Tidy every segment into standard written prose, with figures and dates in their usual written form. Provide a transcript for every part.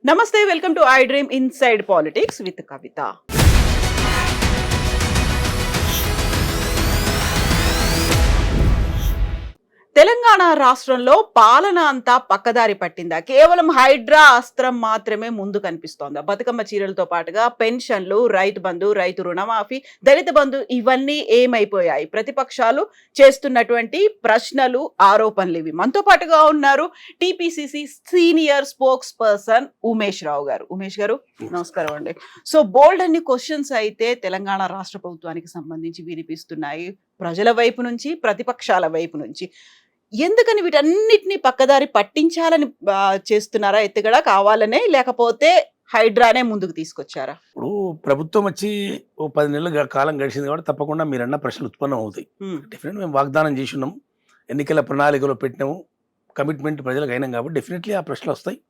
నమస్తే, welcome to iDream inside politics with Kavitha. Telangana రాష్ట్రంలో పాలన అంతా పక్కదారి పట్టిందా? కేవలం హైడ్రా అస్త్రం మాత్రమే ముందు కనిపిస్తోందా? బతుకమ్మ చీరలతో పాటుగా పెన్షన్లు, రైతు బంధు, రైతు రుణమాఫీ, దళిత బంధు ఇవన్నీ ఏమైపోయాయి? ప్రతిపక్షాలు చేస్తున్నటువంటి ప్రశ్నలు, ఆరోపణలు ఇవి. మనతో పాటుగా ఉన్నారు TPCC senior spokesperson Umesh Rao garu. Umesh గారు నమస్కారం అండి. సో బోల్డ్ అన్ని క్వశ్చన్స్ అయితే తెలంగాణ రాష్ట్ర ప్రభుత్వానికి సంబంధించి వినిపిస్తున్నాయి, ప్రజల వైపు నుంచి, ప్రతిపక్షాల వైపు నుంచి. ఎందుకని వీటన్నిటిని పక్కదారి పట్టించాలని చేస్తున్నారా? ఎత్తుగడ కావాలనే, లేకపోతే హైడ్రానే ముందుకు తీసుకొచ్చారా? ఇప్పుడు ప్రభుత్వం వచ్చి ఓ 10 నెలల కాలం గడిచింది కాబట్టి తప్పకుండా మీరన్న ప్రశ్నలు ఉత్పన్నం అవుతాయి. డెఫినెట్ మేము వాగ్దానం చేసి ఉన్నాం, ఎన్నికల ప్రణాళికలో పెట్టినాము, కమిట్మెంట్ ప్రజలకు అయినాం కాబట్టి డెఫినెట్లీ ఆ ప్రశ్నలు వస్తాయి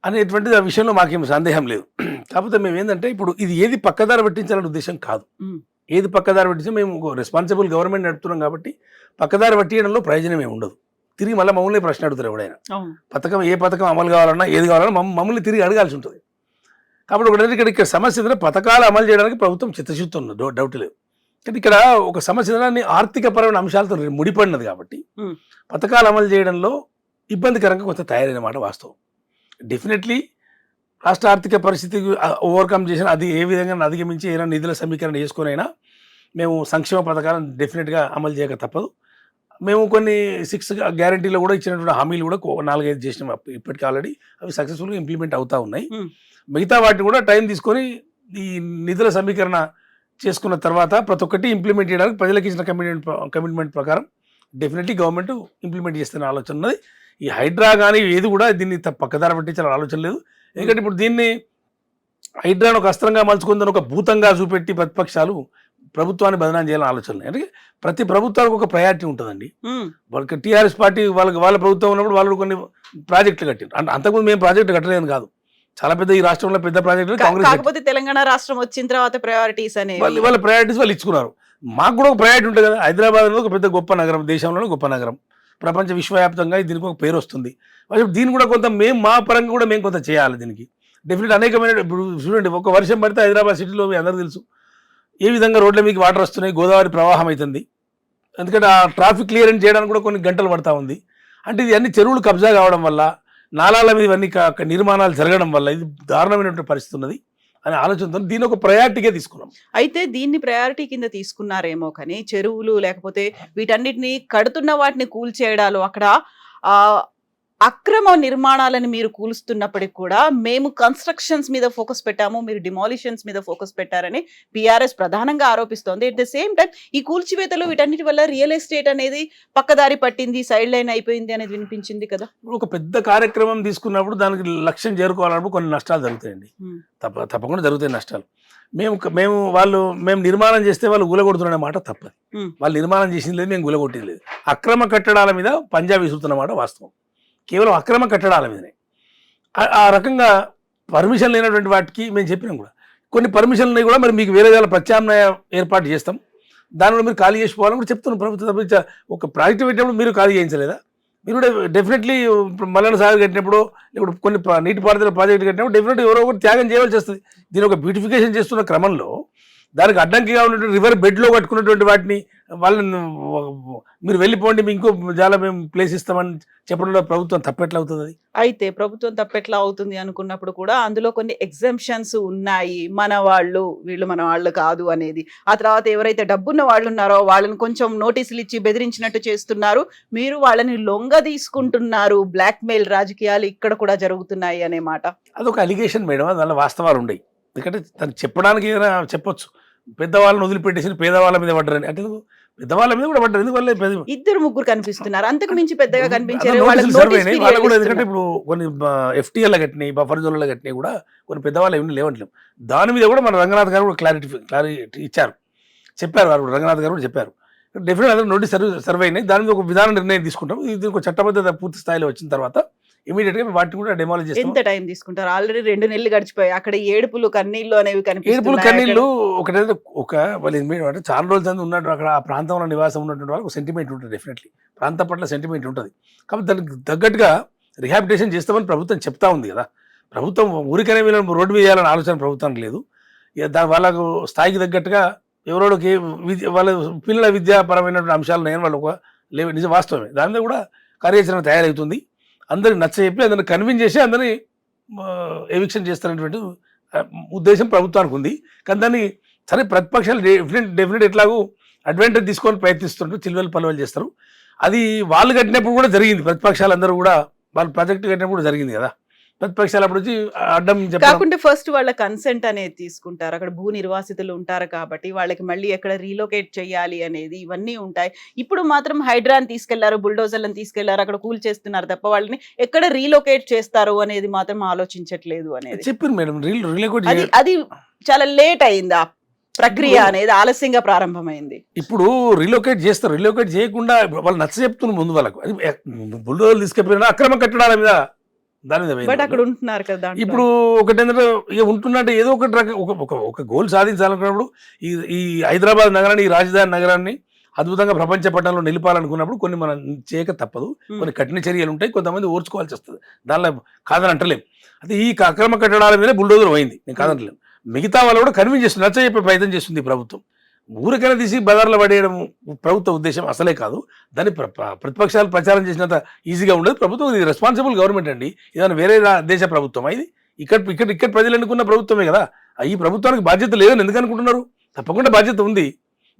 అనేటువంటిది ఆ విషయంలో మాకేం సందేహం లేదు. కాకపోతే మేము ఏంటంటే ఇప్పుడు ఇది ఏది పక్కదారి పట్టించాలనే ఉద్దేశం కాదు. ఏది పక్కదారి పట్టించి మేము రెస్పాన్సిబుల్ గవర్నమెంట్ నడుపుతున్నాం కాబట్టి పక్కదారి పట్టియడంలో ప్రయోజనమే ఉండదు. తిరిగి మళ్ళీ మమ్మల్ని ప్రశ్న అడుగుతారు ఎవడైనా. ఏ పథకం అమలు కావాలన్నా, ఏది కావాలన్నా మమ్మల్ని తిరిగి అడగాల్సి ఉంటుంది. కాబట్టి ఒకటి ఇక్కడ సమస్య ఏంటంటే పథకాలు అమలు చేయడానికి ప్రభుత్వం చిత్తశుద్ధి ఉంది, డౌట్ లేదు. కానీ ఇక్కడ ఒక సమస్య ఏంటంటే ఆర్థికపరమైన అంశాలతో ముడిపడినది కాబట్టి పథకాలు అమలు చేయడంలో ఇబ్బందికరంగా కొంత తయారైన మాట వాస్తవం. డెఫినెట్లీ రాష్ట్ర ఆర్థిక పరిస్థితి ఓవర్కమ్ చేసిన అది ఏ విధంగా అధిగమించి ఏదైనా నిధుల సమీకరణ చేసుకునైనా మేము సంక్షేమ పథకాలను డెఫినెట్గా అమలు చేయక తప్పదు. మేము కొన్ని 6 గ్యారంటీలో కూడా ఇచ్చినటువంటి హామీలు కూడా 4-5 చేసినాం ఇప్పటికీ ఆల్రెడీ. అవి సక్సెస్ఫుల్గా ఇంప్లిమెంట్ అవుతూ ఉన్నాయి. మిగతా వాటిని కూడా టైం తీసుకొని ఈ నిధుల సమీకరణ చేసుకున్న తర్వాత ప్రతి ఒక్కటి ఇంప్లిమెంట్ చేయడానికి ప్రజలకు ఇచ్చిన కమిట్మెంట్ ప్రకారం డెఫినెట్లీ గవర్నమెంట్ ఇంప్లిమెంట్ చేస్తున్న ఆలోచన ఉన్నది. ఈ హైడ్రా కానీ ఏది కూడా దీన్ని పక్కదారి పట్టించాలని ఆలోచన లేదు. ఎందుకంటే ఇప్పుడు దీన్ని హైడ్రాను ఒక అస్త్రంగా మలుచుకుందని ఒక భూతంగా చూపెట్టి ప్రతిపక్షాలు ప్రభుత్వాన్ని బదనాం చేయాలని ఆలోచన. అంటే ప్రతి ప్రభుత్వానికి ఒక ప్రయారిటీ ఉంటుందండి. వాళ్ళకి టీఆర్ఎస్ పార్టీ వాళ్ళ ప్రభుత్వం ఉన్నప్పుడు వాళ్ళు కొన్ని ప్రాజెక్టులు కట్టారు. అంటే అంతకుముందు మేము ప్రాజెక్టు కట్టలేదు కాదు, చాలా పెద్ద ఈ రాష్ట్రంలో పెద్ద ప్రాజెక్టులు కాంగ్రెస్. కాకపోతే తెలంగాణ రాష్ట్రం వచ్చిన తర్వాత ప్రయారిటీస్ అనే వాళ్ళ ప్రయారిటీస్ వాళ్ళు ఇచ్చుకున్నారు. మాకు కూడా ఒక ప్రయారిటీ ఉంటుంది కదా. హైదరాబాద్ అనేది ఒక పెద్ద గొప్ప నగరం, దేశంలోనే గొప్ప నగరం, ప్రపంచ విశ్వవ్యాప్తంగా దీనికి ఒక పేరు వస్తుంది. దీన్ని కూడా కొంత మేము మా పరంగా కూడా మేము కొంత చేయాలి. దీనికి డెఫినెట్ అనేకమైన ఇప్పుడు చూడండి, ఒక వర్షం పడితే హైదరాబాద్ సిటీలో మీ అందరూ తెలుసు ఏ విధంగా రోడ్ల మీకు వాటర్ వస్తున్నాయి, గోదావరి ప్రవాహం అవుతుంది. ఎందుకంటే ఆ ట్రాఫిక్ క్లియరెన్స్ చేయడానికి కూడా కొన్ని గంటలు పడతా ఉంది. అంటే ఇది అన్ని చెరువులు కబ్జా కావడం వల్ల, నాలాల మీద ఇవన్నీ నిర్మాణాలు జరగడం వల్ల ఇది దారుణమైనటువంటి పరిస్థితి ఉన్నది అనే ఆలోచనతో దీన్ని ఒక ప్రయారిటీగా తీసుకున్నాం. అయితే దీన్ని ప్రయారిటీ కింద తీసుకున్నారేమో కానీ చెరువులు లేకపోతే వీటన్నిటిని కడుతున్న వాటిని కూల్చేయడాలు, అక్కడ అక్రమ నిర్మాణాలను మీరు కూలుస్తున్నప్పటికి కూడా మేము కన్స్ట్రక్షన్స్ మీద ఫోకస్ పెట్టాము, మీరు డిమాలిషన్స్ మీద ఫోకస్ పెట్టారని పిఆర్ఎస్ ప్రధానంగా ఆరోపిస్తోంది. ఎట్ ద సేమ్ టైం ఈ కూల్చివేతలు వీటన్నిటి వల్ల రియల్ ఎస్టేట్ అనేది పక్కదారి పట్టింది, సైడ్ లైన్ అయిపోయింది అనేది వినిపించింది కదా. ఒక పెద్ద కార్యక్రమం తీసుకున్నప్పుడు దానికి లక్ష్యం చేరుకోవాలన్నప్పుడు కొన్ని నష్టాలు జరుగుతాయండి. తప్పకుండా జరుగుతాయి నష్టాలు. మేము నిర్మాణం చేస్తే వాళ్ళు గులగొడుతున్న మాట తప్పదు. వాళ్ళు నిర్మాణం చేసింది లేదు, మేము గులగొట్టింది లేదు. అక్రమ కట్టడాల మీద పంజాబ్ విసురుతున్న మాట వాస్తవం. కేవలం అక్రమ కట్టడాల మీదనే ఆ రకంగా పర్మిషన్ లేనటువంటి వాటికి మేము చెప్పినాం కూడా. కొన్ని పర్మిషన్లు ఉన్నాయి కూడా, మరి మీకు వేరే వేళ ప్రత్యామ్నాయ ఏర్పాటు చేస్తాం, దానివల్ల మీరు ఖాళీ చేసిపోవాలని కూడా చెప్తున్నాం. ప్రభుత్వం ఒక ప్రాజెక్టు పెట్టినప్పుడు మీరు ఖాళీ చేయించలేదా? మీరు కూడా డెఫినెట్లీ మల్లన్న సాగర్ కట్టినప్పుడు, ఇప్పుడు కొన్ని నీటిపారుదల ప్రాజెక్టు కట్టినప్పుడు డెఫినెట్లీ ఎవరో ఒకటి త్యాగం చేయవలసి వస్తుంది. దీని ఒక బ్యూటిఫికేషన్ చేస్తున్న క్రమంలో దానికి అడ్డంకిగా ఉన్నటువంటి రివర్ బెడ్లో కట్టుకున్నటువంటి వాటిని వాళ్ళని మీరు వెళ్ళిపోండి, మీ ఇంకో చాలా మేము ప్లేస్ ఇస్తామని చెప్పడంలో ప్రభుత్వం తప్పెట్లా అవుతుంది? అది అయితే ప్రభుత్వం తప్పెట్లా అవుతుంది అనుకున్నప్పుడు కూడా అందులో కొన్ని ఎగ్జంప్షన్స్ ఉన్నాయి. మన వాళ్ళు వీళ్ళు మన వాళ్ళు కాదు అనేది. ఆ తర్వాత ఎవరైతే డబ్బున్న వాళ్ళు ఉన్నారో వాళ్ళని కొంచెం నోటీసులు ఇచ్చి బెదిరించినట్టు చేస్తున్నారు, మీరు వాళ్ళని లొంగ తీసుకుంటున్నారు, బ్లాక్మెయిల్ రాజకీయాలు ఇక్కడ కూడా జరుగుతున్నాయి అనే మాట. అదొక అలిగేషన్ మేడం, దానిలో వాస్తవాలు ఉన్నాయి. ఎందుకంటే తను చెప్పడానికి ఏదైనా చెప్పొచ్చు, పెద్దవాళ్ళని వదిలిపెట్టేసి పేదవాళ్ళ మీద పడ్డారని. అంటే పెద్దవాళ్ళ మీద కూడా పడ్డారు. ఎందువల్ల 2-3 కనిపిస్తున్నారు, అంతకు మించి పెద్దగా కనిపించారు. ఎందుకంటే ఇప్పుడు కొన్ని FTL కట్టినాయి, బఫర్ జోన్లలో కట్టినాయి కూడా కొన్ని పెద్దవాళ్ళు ఏమి లేవట్లేము. దాని మీద కూడా మన రంగనాథ్ గారు కూడా క్లారిటీ ఇచ్చారు, చెప్పారు. వారు రంగనాథ్ గారు కూడా చెప్పారు. డెఫినెట్ అందరూ నోటీస్ సర్వే అయినాయి, దాని మీద ఒక విధాన నిర్ణయం తీసుకుంటాం. ఇది ఒక చట్టబద్ధత పూర్తి స్థాయిలో వచ్చిన తర్వాత ఇమీడియట్ గా వాటిని కూడా డెమాలిష్ చేస్తాం. ఎంత టైం తీసుకుంటారు? ఆల్రెడీ 2 నెలలు గడిచిపోయాయి. అక్కడ ఏడుపులు కన్నీళ్లు అనేవి ఏడుపులు కనిపిస్తున్నాయి. కన్నీళ్ళు ఒకటైతే వాళ్ళు అంటే చాలా రోజుల సంది ఉన్నట్టు అక్కడ ఆ ప్రాంతంలో నివాసం ఉన్నటువంటి వాళ్ళకి సెంటిమెంట్ ఉంటుంది. డెఫినెట్లీ ప్రాంతం పట్ల సెంటిమెంట్ ఉంటుంది. కాబట్టి దానికి తగ్గట్టుగా రిహాబిలిటేషన్ చేస్తామని ప్రభుత్వం చెప్తా ఉంది కదా. ప్రభుత్వం ఊరికనే వీళ్ళని రోడ్డు మీద వేయాలని ఆలోచన ప్రభుత్వానికి లేదు. వాళ్ళకు స్థాయికి తగ్గట్టుగా ఎవరోకి వాళ్ళ పిల్లల విద్యాపరమైనటువంటి అంశాలు నేను వాళ్ళు ఒక నిజ వాస్తవమే. దాని మీద కూడా కార్యాచరణ తయారవుతుంది. అందరికి నచ్చ చెప్పి అందరిని కన్విన్స్ చేసి అందరినీ ఎవిక్షన్ చేస్తున్నటువంటి ఉద్దేశం ప్రభుత్వానికి ఉంది. కానీ దాన్ని సరే ప్రతిపక్షాలు డెఫినెట్ ఎట్లాగూ అడ్వాంటేజ్ తీసుకొని ప్రయత్నిస్తుంటారు, చిల్వెలు పలువలు చేస్తారు. అది వాళ్ళు కట్టినప్పుడు కూడా జరిగింది. ప్రతిపక్షాలు అందరూ కూడా వాళ్ళు ప్రాజెక్టు కట్టినప్పుడు కూడా జరిగింది కదా. ప్రతిపక్షాలు అప్పుడు వచ్చి అడ్డం కాకుంటే ఫస్ట్ వాళ్ళ కన్సెంట్ అనేది తీసుకుంటారు. అక్కడ భూ నిర్వాసితులు ఉంటారు కాబట్టి వాళ్ళకి మళ్ళీ ఎక్కడ రీలొకేట్ చేయాలి అనేది ఇవన్నీ ఉంటాయి. ఇప్పుడు మాత్రం హైడ్రాని తీసుకెళ్లారు, బుల్డోజర్లను తీసుకెళ్లారు, అక్కడ కూల్ చేస్తున్నారు తప్ప వాళ్ళని ఎక్కడ రీలొకేట్ చేస్తారు అనేది మాత్రం ఆలోచించట్లేదు అనేది చెప్పారు మేడం. రీలొకేట్ అది చాలా లేట్ అయింది. ఆ ప్రక్రియ అనేది ఆలస్యంగా ప్రారంభమైంది. ఇప్పుడు రీలొకేట్ చేస్తారు. రీలొకేట్ చేయకుండా వాళ్ళు నచ్చ చెప్తున్నారు ముందు వాళ్ళకు. అది బుల్డోజర్లు తీసుకెళ్ళినా అక్రమ కట్టడాల మీద దాని మీద అక్కడ ఉంటున్నారు కదా. ఇప్పుడు ఒకటేంటంటే ఇక ఉంటున్నట్టు ఏదో ఒకటి ఒక గోల్ సాధించాలనుకున్నప్పుడు ఈ హైదరాబాద్ నగరాన్ని, ఈ రాజధాని నగరాన్ని అద్భుతంగా ప్రపంచ పట్టణంలో నిలిపాలనుకున్నప్పుడు కొన్ని మనం చేయక తప్పదు. కొన్ని కఠిన చర్యలు ఉంటాయి, కొంతమంది ఓర్చుకోవాల్సి వస్తుంది. దానిలో కాదని అంటలేం. అయితే ఈ అక్రమ కట్టడాల మీద బుల్డోజర్ పోయింది, నేను కాదంటలేను. మిగతా వాళ్ళు కూడా కన్విన్స్ చేస్తుంది, నచ్చ చెప్పే ప్రయత్నం చేస్తుంది ప్రభుత్వం. ఊరికైనా తీసి బజార్లో పడేయడం ప్రభుత్వ ఉద్దేశం అసలే కాదు. దాన్ని ప్రతిపక్షాలు ప్రచారం చేసినంత ఈజీగా ఉండదు. ప్రభుత్వం ఇది రెస్పాన్సిబుల్ గవర్నమెంట్ అండి. ఏదైనా వేరే దేశ ప్రభుత్వం ఇది ఇక్కడ ప్రజలు ఎన్నుకున్న ప్రభుత్వమే కదా. ఈ ప్రభుత్వానికి బాధ్యత లేదని ఎందుకు అనుకుంటున్నారు? తప్పకుండా బాధ్యత ఉంది.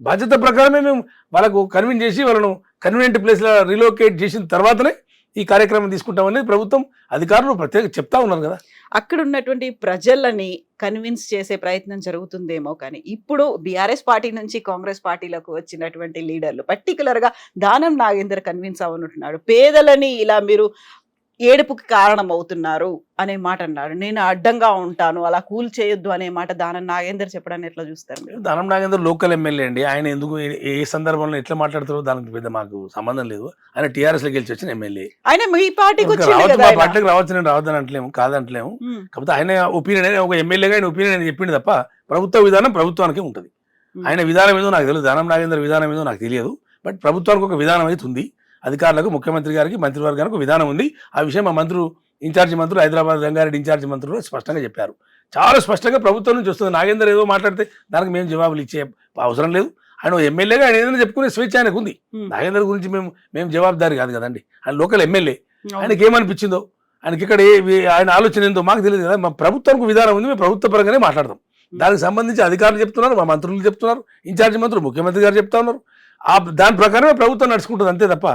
బాధ్యత ప్రకారమే మేము వాళ్ళకు కన్విన్స్ చేసి వాళ్ళను కన్వీనియంట్ ప్లేస్లో రీలొకేట్ చేసిన తర్వాతనే ఈ కార్యక్రమం తీసుకుంటామనేది ప్రభుత్వం అధికారులు ప్రత్యేక చెప్తా ఉన్నారు కదా. అక్కడ ఉన్నటువంటి ప్రజలని కన్విన్స్ చేసే ప్రయత్నం జరుగుతుందేమో. కానీ ఇప్పుడు బీఆర్ఎస్ పార్టీ నుంచి కాంగ్రెస్ పార్టీలకు వచ్చినటువంటి లీడర్లు పర్టికులర్ గా దానం నాగేందర్ కన్విన్స్ అవునుంటున్నాడు. పేదలని ఇలా మీరు ఏడుపుకి కారణం అవుతున్నారు అనే మాట అన్నాడు. నేను అడ్డంగా ఉంటాను, అలా కూల్ చేయొద్దు అనే మాట దానం నాగేందర్ చెప్పడాన్ని ఎట్లా చూస్తారు మీరు? దానం నాగేందర్ లోకల్ ఎమ్మెల్యే అండి. ఆయన ఎందుకు ఏ సందర్భంలో ఎట్లా మాట్లాడతారో దానికి పెద్ద మాకు సంబంధం లేదు. ఆయన టీఆర్ఎస్ లో గెలిచి వచ్చిన ఎమ్మెల్యే. ఆయన మీ పార్టీకి పార్టీకి రావచ్చు, నేను రావద్దని అంటలేము, కాదంటలేము. కాకపోతే ఆయన ఒపీనియన్, ఒక ఎమ్మెల్యేగా ఆయన ఒపీనియన్ అని చెప్పింది తప్ప ప్రభుత్వ విధానం ప్రభుత్వానికి ఉంటుంది. ఆయన విధానం ఏదో నాకు తెలియదు, దానం నాగేందర్ విధానం ఏదో నాకు తెలియదు. బట్ ప్రభుత్వానికి ఒక విధానం అయితే ఉంది. అధికారులకు, ముఖ్యమంత్రి గారికి, మంత్రివర్గానికి విధానం ఉంది. ఆ విషయం మా మంత్రులు, ఇన్ఛార్జి మంత్రులు, హైదరాబాద్ రంగారెడ్డి ఇన్ఛార్జి మంత్రులు స్పష్టంగా చెప్పారు. చాలా స్పష్టంగా ప్రభుత్వం నుంచి వస్తుంది. నాగేందర్ ఏదో మాట్లాడితే దానికి మేము జవాబులు ఇచ్చే అవసరం లేదు. ఆయన ఎమ్మెల్యేగా ఆయన ఏదైనా చెప్పుకునే స్వేచ్ఛ ఆయనకు ఉంది. నాగేందర్ గురించి మేము జవాబుదారి కాదు కదండి. ఆయన లోకల్ ఎమ్మెల్యే. ఆయనకి ఏమనిపించిందో, ఆయనకి ఇక్కడ ఆయన ఆలోచన ఏందో మాకు తెలియదు కదా. మా ప్రభుత్వానికి విధానం ఉంది, మేము ప్రభుత్వ పరంగానే మాట్లాడతాం. దానికి సంబంధించి అధికారులు చెప్తున్నారు, మా మంత్రులు చెప్తున్నారు, ఇన్ఛార్జి మంత్రులు, ముఖ్యమంత్రి గారు చెప్తా ఉన్నారు. దాని ప్రకారమే ప్రభుత్వం నడుచుకుంటుంది, అంతే తప్ప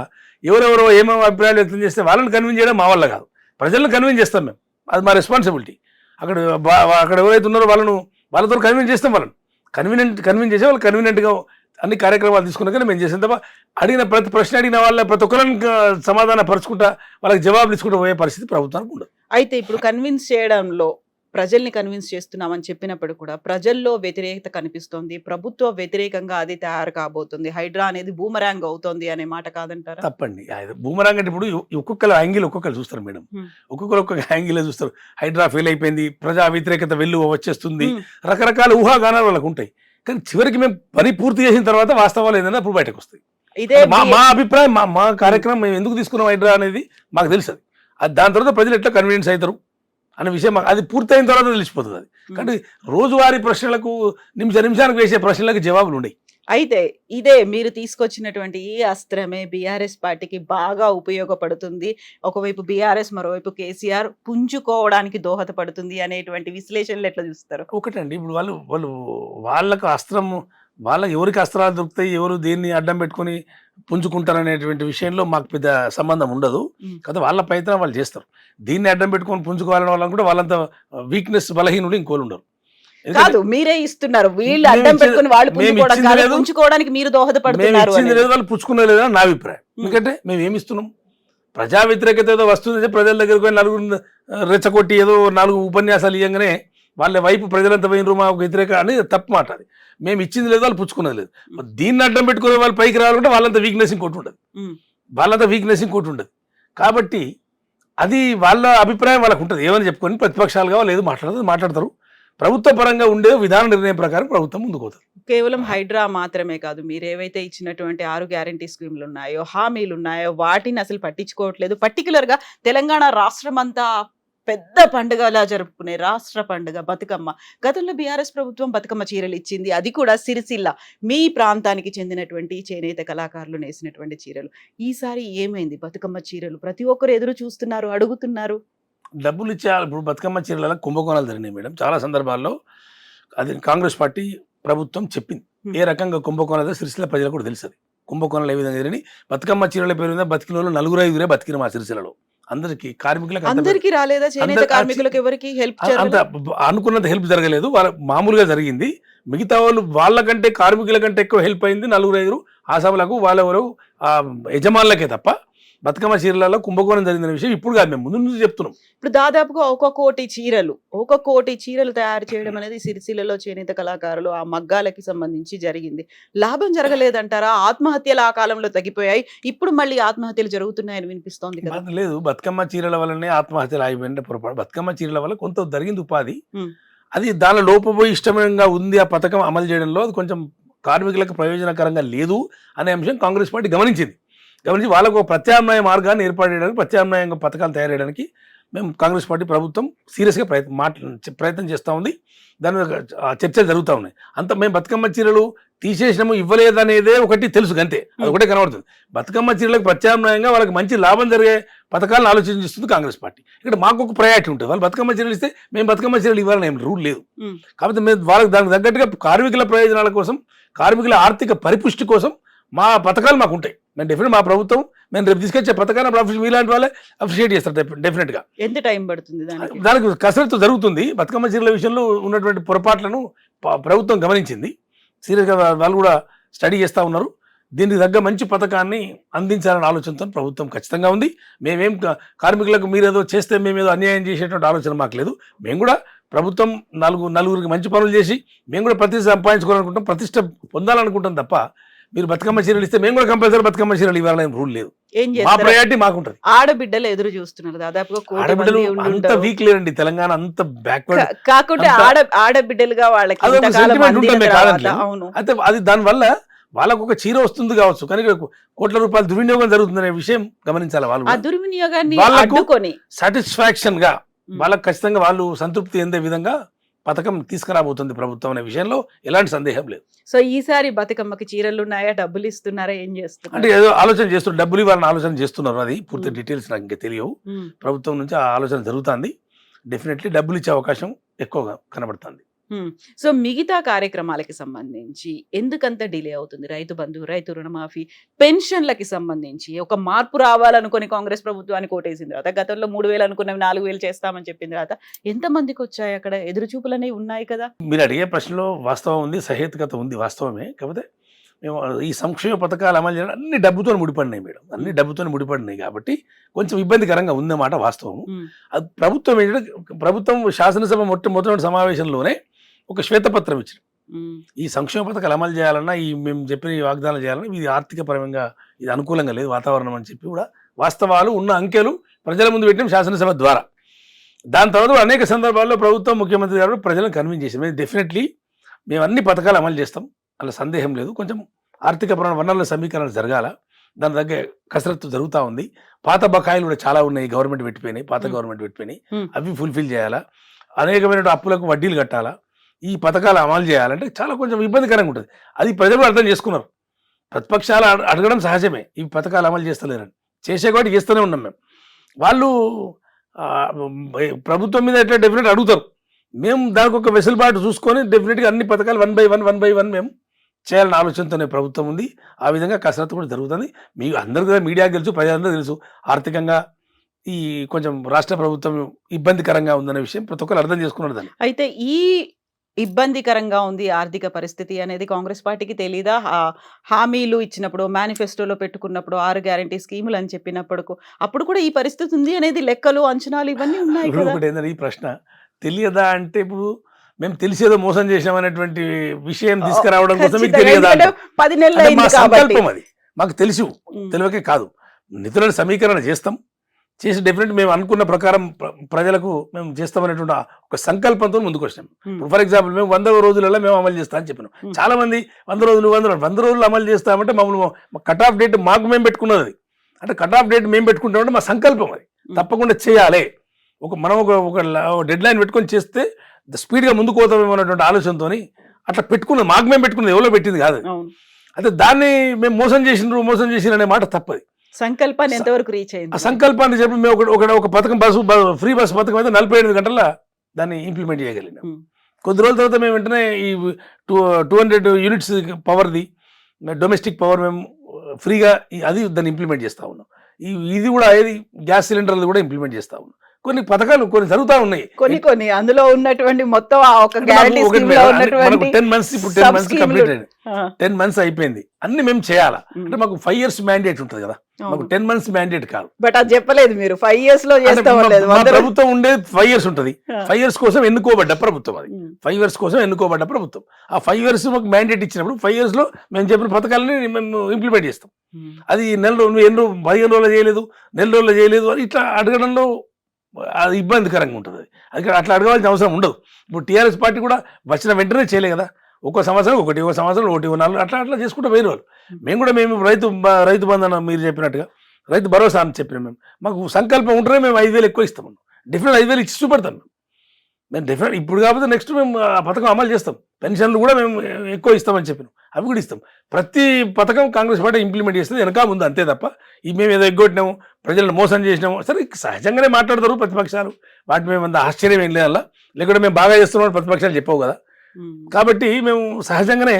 ఎవరెవరో ఏమేమో అభిప్రాయాలు వ్యక్తం చేస్తే వాళ్ళని కన్విన్స్ చేయడం మా వల్ల కాదు. ప్రజలను కన్విన్స్ చేస్తాం మేము, అది మా రెస్పాన్సిబిలిటీ. అక్కడ ఎవరైతే ఉన్నారో వాళ్ళతో కన్విన్స్ చేస్తాం. వాళ్ళని కన్విన్స్ చేసే వాళ్ళు కన్వీనియంట్గా అన్ని కార్యక్రమాలు తీసుకున్నాకనే మేము చేసాం తప్ప అడిగిన ప్రతి ప్రశ్న అడిగిన వాళ్ళ ప్రతి ఒక్కరిని సమాధానం పరుచుకుంటా వాళ్ళకి జవాబులు ఇచ్చుకుంటూ పోయే పరిస్థితి ప్రభుత్వానికి ఉండదు. అయితే ఇప్పుడు కన్విన్స్ చేయడంలో ప్రజల్ని కన్విన్స్ చేస్తున్నామని చెప్పినప్పుడు కూడా ప్రజల్లో వ్యతిరేకత కనిపిస్తోంది. ప్రభుత్వ వ్యతిరేకంగా అది తయారు కాబోతుంది. హైడ్రా అనేది బూమరాంగ్ అవుతోంది అనే మాట కాదంటారా? తప్పండి. బూమరాంగ్ అంటే ఇప్పుడు ఒక్కొక్కరు యాంగిల్ ఒక్కొక్కరు చూస్తారు మేడం. ఒక్కొక్క యాంగిల్ చూస్తారు. హైడ్రా ఫెయిల్ అయిపోయింది, ప్రజా వ్యతిరేకత వచ్చేస్తుంది, రకరకాల ఊహాగానాలు వాళ్ళకు ఉంటాయి. కానీ చివరికి మేము పని పూర్తి చేసిన తర్వాత వాస్తవాలు ఏదైనా అప్పుడు బయటకు వస్తాయి. ఇదే మా అభిప్రాయం. మా కార్యక్రమం మేము ఎందుకు తీసుకున్నాం హైడ్రా అనేది మాకు తెలుసు. అది దాని తర్వాత ప్రజలు ఎట్లా కన్వీనియన్స్ అవుతారు అనే విషయం అది పూర్తయిన తర్వాత తెలిసిపోతుంది. అది కానీ రోజువారీ ప్రశ్నలకు నిమిషానికి వేసే ప్రశ్నలకు జవాబులు ఉన్నాయి. అయితే ఇదే మీరు తీసుకొచ్చినటువంటి ఈ అస్త్రమే బీఆర్ఎస్ పార్టీకి బాగా ఉపయోగపడుతుంది. ఒకవైపు బీఆర్ఎస్, మరోవైపు కేసీఆర్ పుంజుకోవడానికి దోహదపడుతుంది అనేటువంటి విశ్లేషణలు ఎట్లా చూస్తారు? ఒకటండి, ఇప్పుడు వాళ్ళకు అస్త్రం, వాళ్ళకి ఎవరికి అస్త్రాలు దొరుకుతాయి, ఎవరు దేన్ని అడ్డం పెట్టుకుని పుంజుకుంటారు అనేటువంటి విషయంలో మాకు పెద్ద సంబంధం ఉండదు కదా. వాళ్ళ ప్రయత్నం వాళ్ళు చేస్తారు. దీన్ని అడ్డం పెట్టుకొని పుంజుకోవాలని వాళ్ళని కూడా వాళ్ళంత వీక్నెస్, బలహీనుడు ఇంకోలు ఉండరు. కాదు, మీరే ఇస్తున్నారు. వీళ్ళు అడ్డం పెట్టుకుని వాళ్ళు పుంజుకోవడానికి మీరు దోహదపడుతున్నారు. వాళ్ళు పుచ్చుకునే లేదని నా అభిప్రాయం. ఎందుకంటే మేము ఏమి ఇస్తున్నాం? ప్రజా వ్యతిరేకత ఏదో వస్తుంది, ప్రజల దగ్గరకు పోయి నలుగురు రెచ్చగొట్టి ఏదో 4 ఉపన్యాసాలు ఇవ్వగానే వాళ్ళ వైపు ప్రజలంతా పోయినరు మా వ్యతిరేక అని తప్పు మాట. అది మేము ఇచ్చింది లేదు, వాళ్ళు పుచ్చుకున్నది లేదు. దీన్ని అడ్డం పెట్టుకునే వాళ్ళు పైకి రావాలంటే వాళ్ళంతా వీక్నెస్ ఇంకోటి ఉండదు. కాబట్టి అది వాళ్ళ అభిప్రాయం వాళ్ళకు ఉంటుంది. ఏమని చెప్పుకొని ప్రతిపక్షాలుగా వాళ్ళు ఏదో మాట్లాడతారు. ప్రభుత్వ పరంగా ఉండే విధాన నిర్ణయం ప్రకారం ప్రభుత్వం ముందుకు పోతుంది. కేవలం హైడ్రా మాత్రమే కాదు, మీరు ఏవైతే ఇచ్చినటువంటి 6 గ్యారంటీ స్కీములు ఉన్నాయో, హామీలు ఉన్నాయో, వాటిని అసలు పట్టించుకోవట్లేదు. పర్టికులర్ గా తెలంగాణ రాష్ట్రం అంతా పెద్ద పండుగలా జరుపుకునే రాష్ట్ర పండుగ బతుకమ్మ. గతంలో బీఆర్ఎస్ ప్రభుత్వం బతుకమ్మ చీరలు ఇచ్చింది, అది కూడా సిరిసిల్ల మీ ప్రాంతానికి చెందినటువంటి చేనేత కళాకారులు నేసినటువంటి చీరలు. ఈసారి ఏమైంది? బతుకమ్మ చీరలు ప్రతి ఒక్కరు ఎదురు చూస్తున్నారు, అడుగుతున్నారు. డబ్బులు ఇచ్చే ఇప్పుడు బతుకమ్మ చీరల కుంభకోణాలు జరిగినాయి మేడం. చాలా సందర్భాల్లో అది కాంగ్రెస్ పార్టీ ప్రభుత్వం చెప్పింది ఏ రకంగా కుంభకోణాలు సిరిసిల్ల ప్రజలకు కూడా తెలుసు. కుంభకోణాలు ఏ విధంగా జరిగినాయి. బతుకమ్మ చీరల పేరు మీద బతికిన వాళ్ళు 4-5 బతికిన మా సిరిసిల్లలో. అందరికి కార్మికులకు అందరికీ రాలేదా? చేనేత కార్మికులకు ఎవరికి హెల్ప్ అంత అనుకున్నంత హెల్ప్ జరగలేదు. వాళ్ళ మామూలుగా జరిగింది. మిగతా వాళ్ళు వాళ్ళకంటే కార్మికుల కంటే ఎక్కువ హెల్ప్ అయింది 4-5 ఆసాములకు, వాళ్ళెవరు యజమానులకే తప్ప బతుకమ్మ చీరలలో కుంభకోణం జరిగిన విషయం ఇప్పుడు కాదు, మేము ముందు నుంచి చెప్తున్నాం. ఇప్పుడు దాదాపుగా 1 కోటి చీరలు తయారు చేయడం అనేది సిరిసిల్లలో చేనేత కళాకారులు ఆ మగ్గాలకి సంబంధించి జరిగింది. లాభం జరగలేదంటారా? ఆత్మహత్యలు ఆ కాలంలో తగ్గిపోయాయి, ఇప్పుడు మళ్ళీ ఆత్మహత్యలు జరుగుతున్నాయని వినిపిస్తోంది కదా. లేదు, బతుకమ్మ చీరల వల్లనే ఆత్మహత్యలు అయిపోయింటే పొరపాటు. బతుకమ్మ చీరల వల్ల కొంత జరిగింది ఉపాధి. అది దానిలో లోపభూయిష్టంగా ఉంది. ఆ పథకం అమలు చేయడంలో అది కొంచెం కార్మికులకు ప్రయోజనకరంగా లేదు అనే అంశం కాంగ్రెస్ పార్టీ గమనించి వాళ్ళకు ఒక ప్రత్యామ్నాయ మార్గాన్ని ఏర్పాటు చేయడానికి, ప్రత్యామ్నాయంగా పథకాలు తయారు చేయడానికి మేము కాంగ్రెస్ పార్టీ ప్రభుత్వం సీరియస్గా ప్రయత్నం చేస్తూ ఉంది. దాని మీద చర్చలు జరుగుతూ ఉన్నాయి. అంత మేము బతుకమ్మ చీరలు తీసేసినాము ఇవ్వలేదనేదే ఒకటి తెలుసు, అంతే. అది ఒకటే కనబడుతుంది. బతుకమ్మ చీరలకు ప్రత్యామ్నాయంగా వాళ్ళకి మంచి లాభం జరిగే పథకాలను ఆలోచించిస్తుంది కాంగ్రెస్ పార్టీ. ఇక్కడ మాకు ఒక ప్రయారిటీ ఉంటుంది. వాళ్ళు బతుకమ్మ చీరలు ఇస్తే మేము బతుకమ్మ చీరలు ఇవ్వాలని ఏం రూల్ లేదు. కాబట్టి మేము వాళ్ళకి దానికి తగ్గట్టుగా కార్మికుల ప్రయోజనాల కోసం, కార్మికుల ఆర్థిక పరిపుష్టి కోసం మా పథకాలు మాకు ఉంటాయి. మేము డెఫినెట్ మా ప్రభుత్వం మేము రేపు తీసుకొచ్చే పథకాన్ని మీలాంటి వాళ్ళే అప్రిషియేట్ చేస్తారు డెఫినెట్గా. ఎంత టైం పడుతుంది దానికి కసరత్తు జరుగుతుంది. బతుకమ్మ చీరల విషయంలో ఉన్నటువంటి పొరపాట్లను ప్రభుత్వం గమనించింది. సీరియస్గా వాళ్ళు కూడా స్టడీ చేస్తూ ఉన్నారు. దీనికి తగ్గ మంచి పథకాన్ని అందించాలనే ఆలోచనతో ప్రభుత్వం ఖచ్చితంగా ఉంది. మేమేం కార్మికులకు మీరేదో చేస్తే మేమేదో అన్యాయం చేసేటువంటి ఆలోచన మాకు లేదు. మేము కూడా ప్రభుత్వం నలుగురికి మంచి పనులు చేసి మేము కూడా ప్రతిష్ట సంపాదించుకోవాలనుకుంటాం, ప్రతిష్ట పొందాలనుకుంటాం తప్ప మీరు బతుకమ్మ చీరలు ఇస్తే మేము కూడా కంపల్సరీ బతుకమ్మ చీరలు ఇవ్వాలని రూల్ లేదు. మా ప్రయారిటీ మాకుంటది. ఆడబిడ్డలు ఎదురు చూస్తున్నారు దాదాపుగా. ఆడబిడ్డలు అంత వీక్ లేదండి తెలంగాణ, అంత బ్యాక్వర్డ్ కాకుండా ఆడబిడ్డలుగా వాళ్ళకి అయితే అది దానివల్ల వాళ్ళకు ఒక చీర వస్తుంది కావచ్చు, కానీ కోట్ల రూపాయల దుర్వినియోగం జరుగుతుందనే విషయం గమనించాలి. వాళ్ళు దుర్వినియోగాన్ని సాటిస్ఫాక్షన్ గా వాళ్ళకి ఖచ్చితంగా వాళ్ళు సంతృప్తి చెందే విధంగా పథకం తీసుకురాబోతుంది ప్రభుత్వం అనే విషయంలో ఎలాంటి సందేహం లేదు. సో ఈసారి బతుకమ్మకి చీరలు ఉన్నాయా, డబ్బులు ఇస్తున్నారా, ఏం చేస్తున్నారు అంటే ఏదో ఆలోచన చేస్తున్నారు, డబ్బులు ఇవ్వాలని ఆలోచన చేస్తున్నారు. అది పూర్తి డీటెయిల్స్ నాకు ఇంకా తెలియవు. ప్రభుత్వం నుంచి ఆ ఆలోచన జరుగుతుంది. డెఫినెట్లీ డబ్బులు ఇచ్చే అవకాశం ఎక్కువగా కనబడుతుంది. సో మిగతా కార్యక్రమాలకి సంబంధించి ఎందుకంత డిలే అవుతుంది? రైతు బంధు, రైతు రుణమాఫీ, పెన్షన్లకి సంబంధించి ఒక మార్పు రావాలనుకుని కాంగ్రెస్ ప్రభుత్వానికి ఓటేసిన తర్వాత గతంలో 3,000 అనుకున్నవి 4,000 చేస్తామని చెప్పిన తర్వాత ఎంతమందికి వచ్చాయి? అక్కడ ఎదురుచూపులు అనేవి ఉన్నాయి కదా. మీరు అడిగే ప్రశ్నలో వాస్తవం ఉంది, సహేతుకత ఉంది, వాస్తవమే. కాకపోతే మేము ఈ సంక్షేమ పథకాలు అమలు చేయడం అన్ని డబ్బుతో ముడిపడినాయి మేడం, అన్ని డబ్బుతో ముడిపడినాయి కాబట్టి కొంచెం ఇబ్బందికరంగా ఉందన్నమాట వాస్తవం. అది ప్రభుత్వం ఏంటంటే ప్రభుత్వం శాసనసభ మొట్టమొదటి సమావేశంలోనే ఒక శ్వేతపత్రం ఇచ్చారు. ఈ సంక్షేమ పథకాలు అమలు చేయాలన్నా, ఈ మేము చెప్పిన ఈ వాగ్దానాలు చేయాలన్నా ఇది ఆర్థిక పరంగా ఇది అనుకూలంగా లేదు వాతావరణం అని చెప్పి కూడా వాస్తవాలు ఉన్న అంకెలు ప్రజల ముందు పెట్టిన శాసనసభ ద్వారా. దాని తర్వాత అనేక సందర్భాల్లో ప్రభుత్వం, ముఖ్యమంత్రి గారు ప్రజలను కన్విన్స్ చేశారు. మేము డెఫినెట్లీ మేము అన్ని పథకాలు అమలు చేస్తాం, అలా సందేహం లేదు. కొంచెం ఆర్థిక వనరుల సమీకరణ జరగాల, దాని దగ్గర కసరత్తు జరుగుతూ ఉంది. పాత బకాయిలు కూడా చాలా ఉన్నాయి, గవర్నమెంట్ పెట్టిపోయినాయి, పాత గవర్నమెంట్ పెట్టిపోయినాయి, అవి ఫుల్ఫిల్ చేయాలా, అనేకమైన అప్పులకు వడ్డీలు కట్టాలా, ఈ పథకాలు అమలు చేయాలంటే చాలా కొంచెం ఇబ్బందికరంగా ఉంటుంది. అది ప్రజలు అర్థం చేసుకున్నారు. ప్రతిపక్షాలు అడగడం సహజమే, ఈ పథకాలు అమలు చేస్తలేరని. చేసే కాబట్టి చేస్తూనే ఉన్నాం మేము. వాళ్ళు ప్రభుత్వం మీద ఎట్లా డెఫినెట్ అడుగుతారు. మేము దానికి ఒక వెసులుబాటు చూసుకొని డెఫినెట్గా అన్ని పథకాలు 1 by 1 మేము చేయాలన్న ఆలోచనతోనే ప్రభుత్వం ఉంది. ఆ విధంగా కసరత్తు కూడా జరుగుతుంది. మీకు అందరికీ కూడా మీడియాకి తెలుసు, ప్రజలందరూ తెలుసు, ఆర్థికంగా ఈ కొంచెం రాష్ట్ర ప్రభుత్వం ఇబ్బందికరంగా ఉందనే విషయం ప్రతి ఒక్కరు అర్థం చేసుకున్నారు. దాన్ని అయితే ఈ ఇబ్బందికరంగా ఉంది ఆర్థిక పరిస్థితి అనేది కాంగ్రెస్ పార్టీకి తెలీదా? హామీలు ఇచ్చినప్పుడు, మేనిఫెస్టోలో పెట్టుకున్నప్పుడు 6 గ్యారంటీ స్కీములు అని చెప్పినప్పుడు అప్పుడు కూడా ఈ పరిస్థితి ఉంది అనేది లెక్కలు, అంచనాలు ఇవన్నీ ఉన్నాయి కదా. ఒకటి ఏంటంటే ఈ ప్రశ్న తెలియదా అంటే, ఇప్పుడు మేము తెలిసేదో మోసం చేసామనేటువంటి విషయం తీసుకురావడం కోసం మీకు తెలియదా? 10 నెలలు సంకల్పం అది, మాకు తెలుసు, తెలియకే కాదు. నిధులను సమీకరణ చేస్తాం, చేసి డెఫినెట్ మేము అనుకున్న ప్రకారం ప్రజలకు మేము చేస్తామనేటువంటి ఒక సంకల్పంతో ముందుకు వచ్చినాం. ఇప్పుడు ఫర్ ఎగ్జాంపుల్ మేము 100 రోజులలో మేము అమలు చేస్తామని చెప్పినాం. చాలా మంది 100 రోజులు అమలు చేస్తామంటే మమ్మల్ని కట్ ఆఫ్ డేట్ మాకు మేము పెట్టుకున్నది అది. అంటే కట్ ఆఫ్ డేట్ మేము పెట్టుకుంటామంటే మా సంకల్పం అది తప్పకుండా చేయాలి. మనం ఒక డెడ్ లైన్ పెట్టుకొని చేస్తే స్పీడ్గా ముందుకు పోతామేమో అన్నటువంటి ఆలోచనతో అట్లా పెట్టుకున్నది మాకు మేము పెట్టుకున్నది ఎవరో పెట్టింది కాదు. అయితే దాన్ని మేము మోసం చేసిన అనే మాట తప్పది. సంకల్పాన్ని ఎంతవరకు రీచ్ అయింది? ఆ సంకల్పాన్ని చెప్పి మేము ఒక పథకం ఫ్రీ బస్ పథకం అయితే 48 గంటల దాన్ని ఇంప్లిమెంట్ చేయగలిగినాం. కొద్ది రోజుల తర్వాత మేము వెంటనే ఈ 200 యూనిట్స్ పవర్ది డొమెస్టిక్ పవర్ మేము ఫ్రీగా అది దాన్ని ఇంప్లిమెంట్ చేస్తా ఉన్నాం. ఇది కూడా ఏది గ్యాస్ సిలిండర్లు కూడా ఇంప్లిమెంట్ చేస్తా ఉన్నాం. కొన్ని పథకాలు కొన్ని జరుగుతూ ఉన్నాయి. కొన్ని అందులో ఉన్నటువంటి మొత్తం ఒక గ్యారెంటీ స్కీమ్ లో ఉన్నటువంటి 10 months ఇప్పుడు 10 months కంప్లీట్ అయింది. 10 months అయిపోయింది. అన్ని మేము చేయాలా అంటే మాకు 5 years మ్యాండేట్ ఉంటుంది కదా, మాకు 10 months మ్యాండేట్ కాదు. బట్ అది చెప్పలేదు మీరు 5 years లో చేస్తామలేదు. ప్రభుత్వం ఉండేది 5 years ఉంటుంది. 5 years కోసం ఎన్నుకోబడ్డ ప్రభుత్వం అది. 5 years కోసం ఎన్నుకోబడ్డ ప్రభుత్వం. ఆ 5 years మాకు మ్యాండేట్ ఇచ్చినప్పుడు 5 years లో మేము చెప్పిన పథకాలని మేము ఇంప్లిమెంట్ చేస్తాం. అది నెల రోజులు 15 రోజులు చేయలేదు, నెల రోజులు చేయలేదు అని ఇట్లా అడగడంలో అది ఇబ్బందికరంగా ఉంటుంది. అది అట్లా అడగవలసిన అవసరం ఉండదు. ఇప్పుడు టీఆర్ఎస్ పార్టీ కూడా వచ్చిన వెంటనే చేయలే కదా, ఒక్కో సంవత్సరం ఒకటి, ఒక సంవత్సరం ఒకటి, 4 అట్లా చేసుకుంటూ పోయిన వాళ్ళు. మేము రైతు బంధన మీరు చెప్పినట్టుగా రైతు భరోసా అని చెప్పినాం. మేము మాకు సంకల్పం ఉంటేనే మేము 5,000 ఎక్కువ ఇస్తాం. డెఫినెట్ 5,000 ఇచ్చి చూపెడతాం. మేము డెఫినెట్ ఇప్పుడు కాకపోతే నెక్స్ట్ మేము ఆ పథకం అమలు చేస్తాం. పెన్షన్లు కూడా మేము ఎక్కువ ఇస్తామని చెప్పినాం, అవి కూడా ఇస్తాం. ప్రతి పథకం కాంగ్రెస్ పార్టీ ఇంప్లిమెంట్ చేస్తుంది వెనక ముందు, అంతే తప్ప మేము ఏదో ఎగ్గొట్టినాము, ప్రజలను మోసం చేసినాము సరే సహజంగానే మాట్లాడతారు ప్రతిపక్షాలు. వాటి మేము అంత ఆశ్చర్యం ఏం లేదల్లా, లేకుంటే మేము బాగా చేస్తున్నాం ప్రతిపక్షాలు చెప్పవు కదా. కాబట్టి మేము సహజంగానే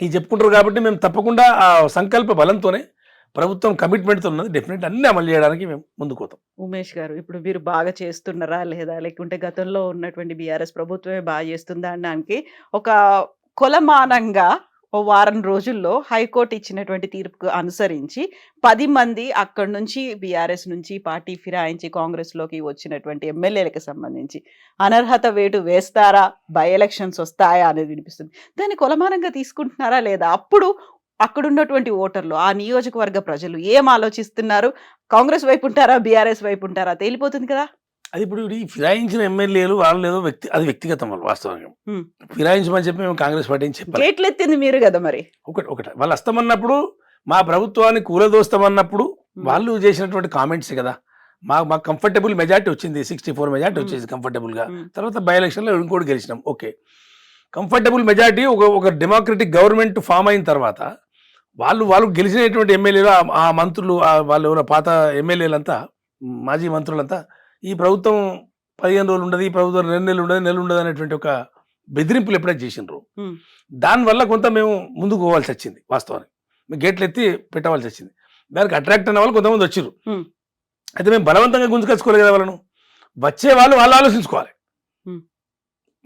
ఇది చెప్పుకుంటారు. కాబట్టి మేము తప్పకుండా ఆ సంకల్ప బలంతోనే ప్రభుత్వం కమిట్మెంట్తో ఉన్నది. డెఫినెట్ అన్ని అమలు చేయడానికి మేము ముందుకు పోతాం. ఉమేష్ గారు, ఇప్పుడు మీరు బాగా చేస్తున్నారా లేదా, లేకుంటే గతంలో ఉన్నటువంటి బీఆర్ఎస్ ప్రభుత్వమే బాగా చేస్తుందా అనడానికి ఒక కొలమానంగా ఓ వారం రోజుల్లో హైకోర్టు ఇచ్చినటువంటి తీర్పుకు అనుసరించి 10 మంది అక్కడి నుంచి బీఆర్ఎస్ నుంచి పార్టీ ఫిరాయించి కాంగ్రెస్లోకి వచ్చినటువంటి ఎమ్మెల్యేలకు సంబంధించి అనర్హత వేటు వేస్తారా, బై ఎలక్షన్స్ వస్తాయా అనేది వినిపిస్తుంది. దాన్ని కొలమానంగా తీసుకుంటున్నారా లేదా? అప్పుడు అక్కడున్నటువంటి ఓటర్లు, ఆ నియోజకవర్గ ప్రజలు ఏం ఆలోచిస్తున్నారు? కాంగ్రెస్ వైపు ఉంటారా, బీఆర్ఎస్ వైపు ఉంటారా తేలిపోతుంది కదా. అది ఇప్పుడు ఈ ఫిరాయించిన ఎమ్మెల్యేలు వాళ్ళు ఏదో అది వ్యక్తిగతం వాళ్ళు వాస్తవంగా ఫిరాయించమని చెప్పి మేము కాంగ్రెస్ పార్టీ చెప్పాలి. గేట్లు ఎత్తింది మీరు కదా మరి. ఒకటి వాళ్ళు వస్తామన్నప్పుడు, మా ప్రభుత్వాన్ని కూలదోస్తామన్నప్పుడు వాళ్ళు చేసినటువంటి కామెంట్స్ కదా. మాకు కంఫర్టబుల్ మెజార్టీ వచ్చింది, 64 మెజార్టీ వచ్చేసి కంఫర్టబుల్గా. తర్వాత బై ఎలక్షన్లో ఇంకోటి గెలిచినాం. ఓకే, కంఫర్టబుల్ మెజార్టీ ఒక డెమోక్రటిక్ గవర్నమెంట్ ఫామ్ అయిన తర్వాత వాళ్ళు గెలిచినటువంటి ఎమ్మెల్యేలు, ఆ మంత్రులు, వాళ్ళు ఎవరో పాత ఎమ్మెల్యేలంతా, మాజీ మంత్రులంతా ఈ ప్రభుత్వం 15 రోజులు ఉండదు, ఈ ప్రభుత్వం 2 నెలలు ఉండదు, నెల ఉండదు అనేటువంటి ఒక బెదిరింపులు ఎప్పుడైతే చేసినారు, దానివల్ల కొంత మేము ముందుకు పోవాల్సి వచ్చింది. వాస్తవానికి మేము గేట్లు ఎత్తి పెట్టవలసి వచ్చింది. దానికి అట్రాక్ట్ అయిన వాళ్ళు కొంతమంది వచ్చారు. అయితే మేము బలవంతంగా గుంజుకొచ్చుకోలేదు కదా వాళ్ళను. వచ్చే వాళ్ళు ఆలోచించుకోవాలి.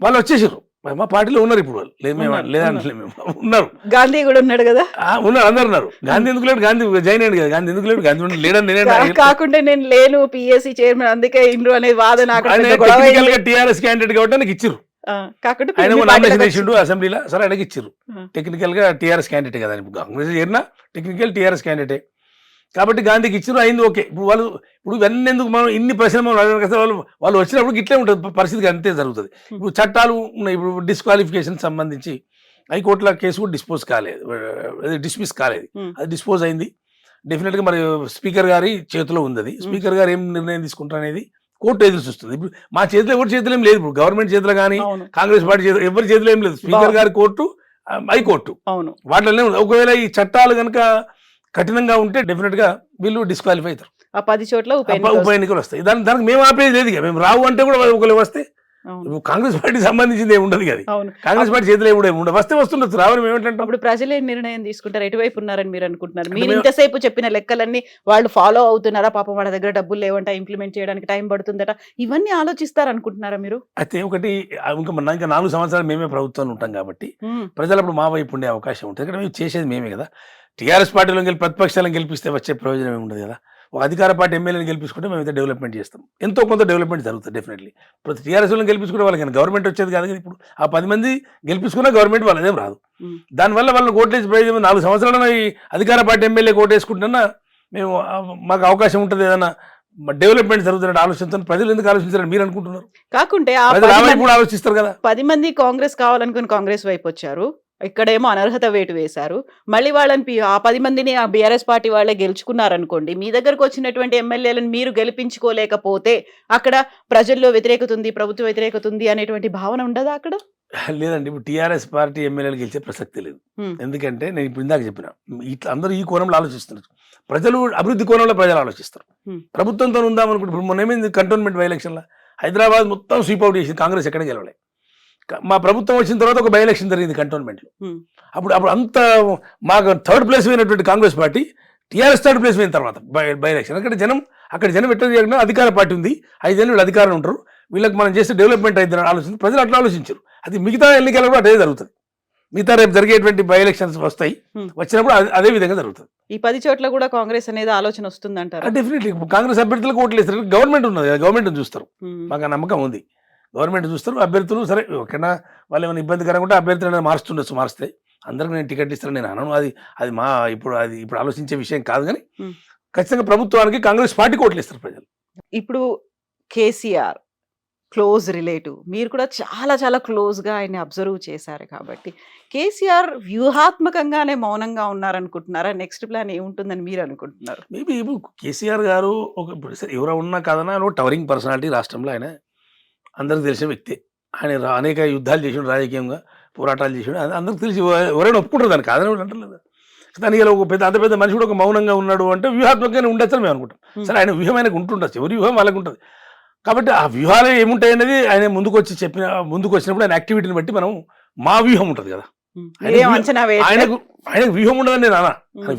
వాళ్ళు వచ్చేసారు, మా పార్టీలో ఉన్నారు. ఇప్పుడు వాళ్ళు లేదంటే మేము ఉన్నారు. గాంధీ కూడా ఉన్నాడు కదా. ఉన్నారు, అందరు ఉన్నారు. గాంధీ ఎందుకు లేడు? గాంధీ జాయిన్ అయ్యాడు కదా. గాంధీ ఎందుకు లేడు? గాంధీ లేడని కాకుండా నేను లేను పిఎస్సి చైర్మన్, అందుకే ఇండ్రు అనేది వాదన. టెక్నికల్ గా టీఆర్ఎస్ క్యాండిడేట్ కాబట్టి నాకు ఇచ్చిర్రు. ఆయన నామినేషన్ చేసిండు అసెంబ్లీలో, సరే ఆయనకి ఇచ్చిర్రు. టెక్నికల్ గా టీఆర్ఎస్ క్యాండిడేట్ కదా. కాంగ్రెస్ చేరినా టెక్నికల్ టీఆర్ఎస్ క్యాండిడేటే కాబట్టి గాంధీకి ఇచ్చిర్రు, అయింది. ఓకే, ఇప్పుడు ఇవన్నీ ఎందుకు మనం ఇన్ని ప్రశ్నలు వాళ్ళు వచ్చినప్పుడు ఇట్లే ఉంటుంది పరిస్థితి, అంతే జరుగుతుంది. ఇప్పుడు చట్టాలు ఉన్నాయి. ఇప్పుడు డిస్క్వాలిఫికేషన్ సంబంధించి హైకోర్టులో కేసు కూడా డిస్మిస్ కాలేదు. అది డిస్పోజ్ అయింది. డెఫినెట్గా మరి స్పీకర్ గారి చేతిలో ఉంది. అది స్పీకర్ గారు ఏం నిర్ణయం తీసుకుంటారు అనేది కోర్టు ఎదురు చూస్తుంది. ఇప్పుడు మా చేతిలో ఎవరి చేతిలో ఏం లేదు. ఇప్పుడు గవర్నమెంట్ చేతిలో కానీ కాంగ్రెస్ పార్టీ చేతిలో ఎవరి చేతిలో ఏం లేదు. స్పీకర్ గారి కోర్టు, హైకోర్టు వాటిలో ఒకవేళ ఈ చట్టాలు కనుక కఠినంగా ఉంటే డెఫినెట్ గా వీళ్ళు డిస్క్వాలిఫై అవుతారు. ఆ 10 చోట్ల ఉప ఎన్నికలు వస్తాయి. దానికి మేము ఆపేది లేదు. మేము రావు అంటే కూడా ఒకరు వస్తే కాంగ్రెస్ పార్టీ సంబంధించింది ఏమి ఉండదు కదా. కాంగ్రెస్ పార్టీ చేతిలో ఏమి ఉండదు. వస్తే వస్తుండొచ్చు, రావడం ఏమిటంటే ఇప్పుడు ప్రజలే నిర్ణయం తీసుకుంటారు. ఎటువైపు ఉన్నారని మీరు అనుకుంటున్నారు? మీరు ఇంతసేపు చెప్పిన లెక్కలన్నీ వాళ్ళు ఫాలో అవుతున్నారా? పాపం వాళ్ళ దగ్గర డబ్బులు లేవంట, ఇంప్లిమెంట్ చేయడానికి టైం పడుతుందట, ఇవన్నీ ఆలోచిస్తారు అనుకుంటున్నారా మీరు? అయితే ఒకటి, ఇంకా 4 సంవత్సరాలు మేమే ప్రభుత్వంలో ఉంటాం కాబట్టి ప్రజలు అప్పుడు మా వైపు ఉండే అవకాశం ఉంటుంది. ఇక్కడ మేము చేసేది మేమే కదా. టీఆర్ఎస్ పార్టీలో ప్రతిపక్షాలను గెలిపిస్తే వచ్చే ప్రయోజనం ఏమి ఉండదు కదా. ఒక అధికార పార్టీ ఎమ్మెల్యేని గెలిపించుకుంటే మేమైతే డెవలప్మెంట్ చేస్తాం. ఎంతో కొంత డెవలప్మెంట్ జరుగుతుంది డెఫినెట్లీ. ప్రతి టీఆర్ఎస్లను గెలిపించుకుంటే వాళ్ళకి గవర్నమెంట్ వచ్చేది కాదు కదా. ఇప్పుడు ఆ 10 మంది గెలిపించుకున్న గవర్నమెంట్ వాళ్ళదేం రాదు. దానివల్ల వాళ్ళని ఓట్లేసి ప్రయోజనం 4 సంవత్సరాలు ఈ అధికార పార్టీ ఎమ్మెల్యే ఓటేసుకుంటున్నా మేము మాకు అవకాశం ఉంటుంది. ఏదన్నా డెవలప్మెంట్ జరుగుతున్న ఆలోచనతో ప్రజలు ఎందుకు ఆలోచించారని మీరు అనుకుంటున్నారు? కాకుంటే ఆ ప్రజలు ఆ వైపు కూడా ఆలోచిస్తారు కదా. 10 మంది కాంగ్రెస్ కావాలనుకుని కాంగ్రెస్ వైపు వచ్చారు. ఇక్కడేమో అనర్హత వేటు వేశారు. మళ్ళీ వాళ్ళని ఆ 10 మందిని ఆ బీఆర్ఎస్ పార్టీ వాళ్ళే గెలుచుకున్నారనుకోండి. మీ దగ్గరకు వచ్చినటువంటి ఎమ్మెల్యేలను మీరు గెలిపించుకోలేకపోతే అక్కడ ప్రజల్లో వ్యతిరేకత ఉంది, ప్రభుత్వ వ్యతిరేకత ఉంది అనేటువంటి భావన ఉండదా అక్కడ? లేదండి, ఇప్పుడు టీఆర్ఎస్ పార్టీ ఎమ్మెల్యేలు గెలిచే ప్రసక్తి లేదు. ఎందుకంటే నేను ఇప్పుడు ఇందాక చెప్పిన ఇట్లా అందరూ ఈ కోణంలో ఆలోచిస్తున్నారు. ప్రజలు అభివృద్ధి కోణంలో ప్రజలు ఆలోచిస్తారు. ప్రభుత్వంతో ఉందామనుకుంటే ఇప్పుడు మొన్న ఏమైంది కంటోన్మెంట్ బై ఎలక్షన్లో హైదరాబాద్ మొత్తం స్వీప్ అవుట్ చేసింది, కాంగ్రెస్ ఎక్కడ గెలవలే. మా ప్రభుత్వం వచ్చిన తర్వాత ఒక బై ఎలక్షన్ జరిగింది కంటోన్మెంట్లో. అప్పుడు అంత మాకు థర్డ్ ప్లేస్ పోయినటువంటి Congress party TRS third place పోయిన తర్వాత బై ఎలక్షన్ అక్కడ జనం ఎట్లా చేయకుండా అధికార పార్టీ ఉంది, 5 ఏళ్ళు వీళ్ళు అధికారం ఉంటారు, వీళ్ళకి మనం చేస్తే డెవలప్మెంట్ అవుతుందని ఆలోచించి ప్రజలు అట్లా ఆలోచించారు. అది మిగతా ఎన్నికలు కూడా అదే జరుగుతుంది. మిగతా రేపు జరిగేటువంటి బై ఎలక్షన్స్ వస్తాయి, వచ్చినప్పుడు అదే విధంగా జరుగుతుంది. ఈ 10 చోట్ల కూడా కాంగ్రెస్ అనేది ఆలోచన వస్తుందంటారు. డెఫినెట్లీ కాంగ్రెస్ అభ్యర్థులకు ఓట్లు వేస్తారు. గవర్నమెంట్ ఉన్నది, గవర్నమెంట్ చూస్తారు, మాకు ఆ నమ్మకం ఉంది. గవర్నమెంట్ చూస్తారు, అభ్యర్థులు సరే ఒకనా వాళ్ళు ఏమైనా ఇబ్బందికరంగా ఉంటే అభ్యర్థులు మారిస్తే అందరికి నేను టికెట్ ఇస్తాను నేను అనను. అది ఇప్పుడు ఆలోచించే విషయం కాదు. కానీ ఖచ్చితంగా ప్రభుత్వానికి కాంగ్రెస్ పార్టీకి ఓట్లు ఇస్తారు ప్రజలు. ఇప్పుడు కేసీఆర్ క్లోజ్ రిలేటివ్, మీరు కూడా చాలా చాలా క్లోజ్గా ఆయన్ని అబ్జర్వ్ చేశారు కాబట్టి కేసీఆర్ వ్యూహాత్మకంగానే మౌనంగా ఉన్నారనుకుంటున్నారా? నెక్స్ట్ ప్లాన్ ఏముంటుందని మీరు అనుకుంటున్నారు? మేబీ ఇప్పుడు కేసీఆర్ గారు ఇప్పుడు సరే ఎవరో ఉన్నా కాదన్నా టవరింగ్ పర్సనాలిటీ రాష్ట్రంలో. ఆయన అందరికి తెలిసిన వ్యక్తి. ఆయన అనేక యుద్ధాలు చేసిండు, రాజకీయంగా పోరాటాలు చేసిండు, అందరికి తెలిసి ఎవరైనా ఒప్పుకుంటారు దాన్ని, కాదని అంటలేదు. దానికి ఒక అంత పెద్ద మనిషి కూడా ఒక మౌనంగా ఉన్నాడు అంటే వ్యూహాత్మకంగానే ఉండొచ్చని మేము అనుకుంటాం. సరే ఆయన వ్యూహం ఆయనకు ఉంటుండొచ్చు, ఎవరి వ్యూహం వాళ్ళకు ఉంటుంది. కాబట్టి ఆ వ్యూహాలు ఏముంటాయి అనేది ఆయన ముందుకు వచ్చినప్పుడు ఆయన యాక్టివిటీని బట్టి మనం మా వ్యూహం ఉంటుంది కదా. ఆయనకు వ్యూహం ఉండదని నేను అన్నా.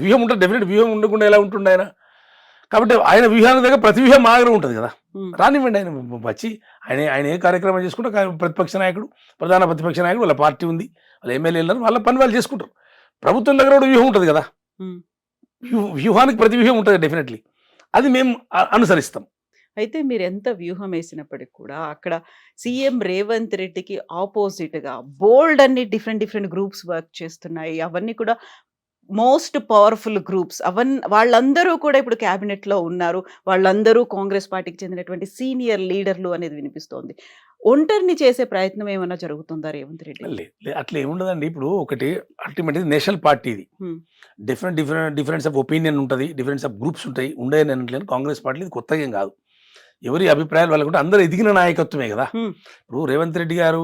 వ్యూహం ఉంటుంది, డెఫినెట్ వ్యూహం ఉండకుండా ఎలా ఉంటుండే ఆయన. కాబట్టి ఆయన వ్యూహానికి దగ్గర ప్రతి వ్యూహం మా దగ్గర ఉంటుంది కదా. రానివ్వండి, ఆయన వచ్చి ఆయన ఏ కార్యక్రమం చేసుకుంటే ప్రతిపక్ష నాయకుడు, ప్రధాన ప్రతిపక్ష నాయకుడు, వాళ్ళ పార్టీ ఉంది, వాళ్ళ ఎమ్మెల్యేలు వాళ్ళ పని వాళ్ళు చేసుకుంటారు. ప్రభుత్వం దగ్గర కూడా వ్యూహం ఉంటుంది కదా. వ్యూహానికి ప్రతి వ్యూహం ఉంటుంది డెఫినెట్లీ, అది మేము అనుసరిస్తాం. అయితే మీరు ఎంత వ్యూహం వేసినప్పటికి కూడా అక్కడ సీఎం రేవంత్ రెడ్డికి ఆపోజిట్గా బోల్డ్ అన్ని డిఫరెంట్ గ్రూప్స్ వర్క్ చేస్తున్నాయి. అవన్నీ కూడా మోస్ట్ పవర్ఫుల్ గ్రూప్స్. వాళ్ళందరూ కూడా ఇప్పుడు క్యాబినెట్లో ఉన్నారు. వాళ్ళందరూ కాంగ్రెస్ పార్టీకి చెందినటువంటి సీనియర్ లీడర్లు అనేది వినిపిస్తోంది. ఒంటరిని చేసే ప్రయత్నం ఏమైనా జరుగుతుందా రేవంత్ రెడ్డి? అట్లా ఏముండదండి. ఇప్పుడు ఒకటి అల్టిమేట్లీ నేషనల్ పార్టీ ఇది. డిఫరెన్స్ ఆఫ్ ఒపీనియన్ ఉంటుంది, డిఫరెన్స్ ఆఫ్ గ్రూప్స్ ఉంటాయి, ఉండేది అనట్లేదు. కాంగ్రెస్ పార్టీ ఇది కొత్తగా ఏం కాదు. ఎవరి అభిప్రాయాలు వాళ్ళకుంటే అందరూ ఎదిగిన నాయకత్వమే కదా. ఇప్పుడు రేవంత్ రెడ్డి గారు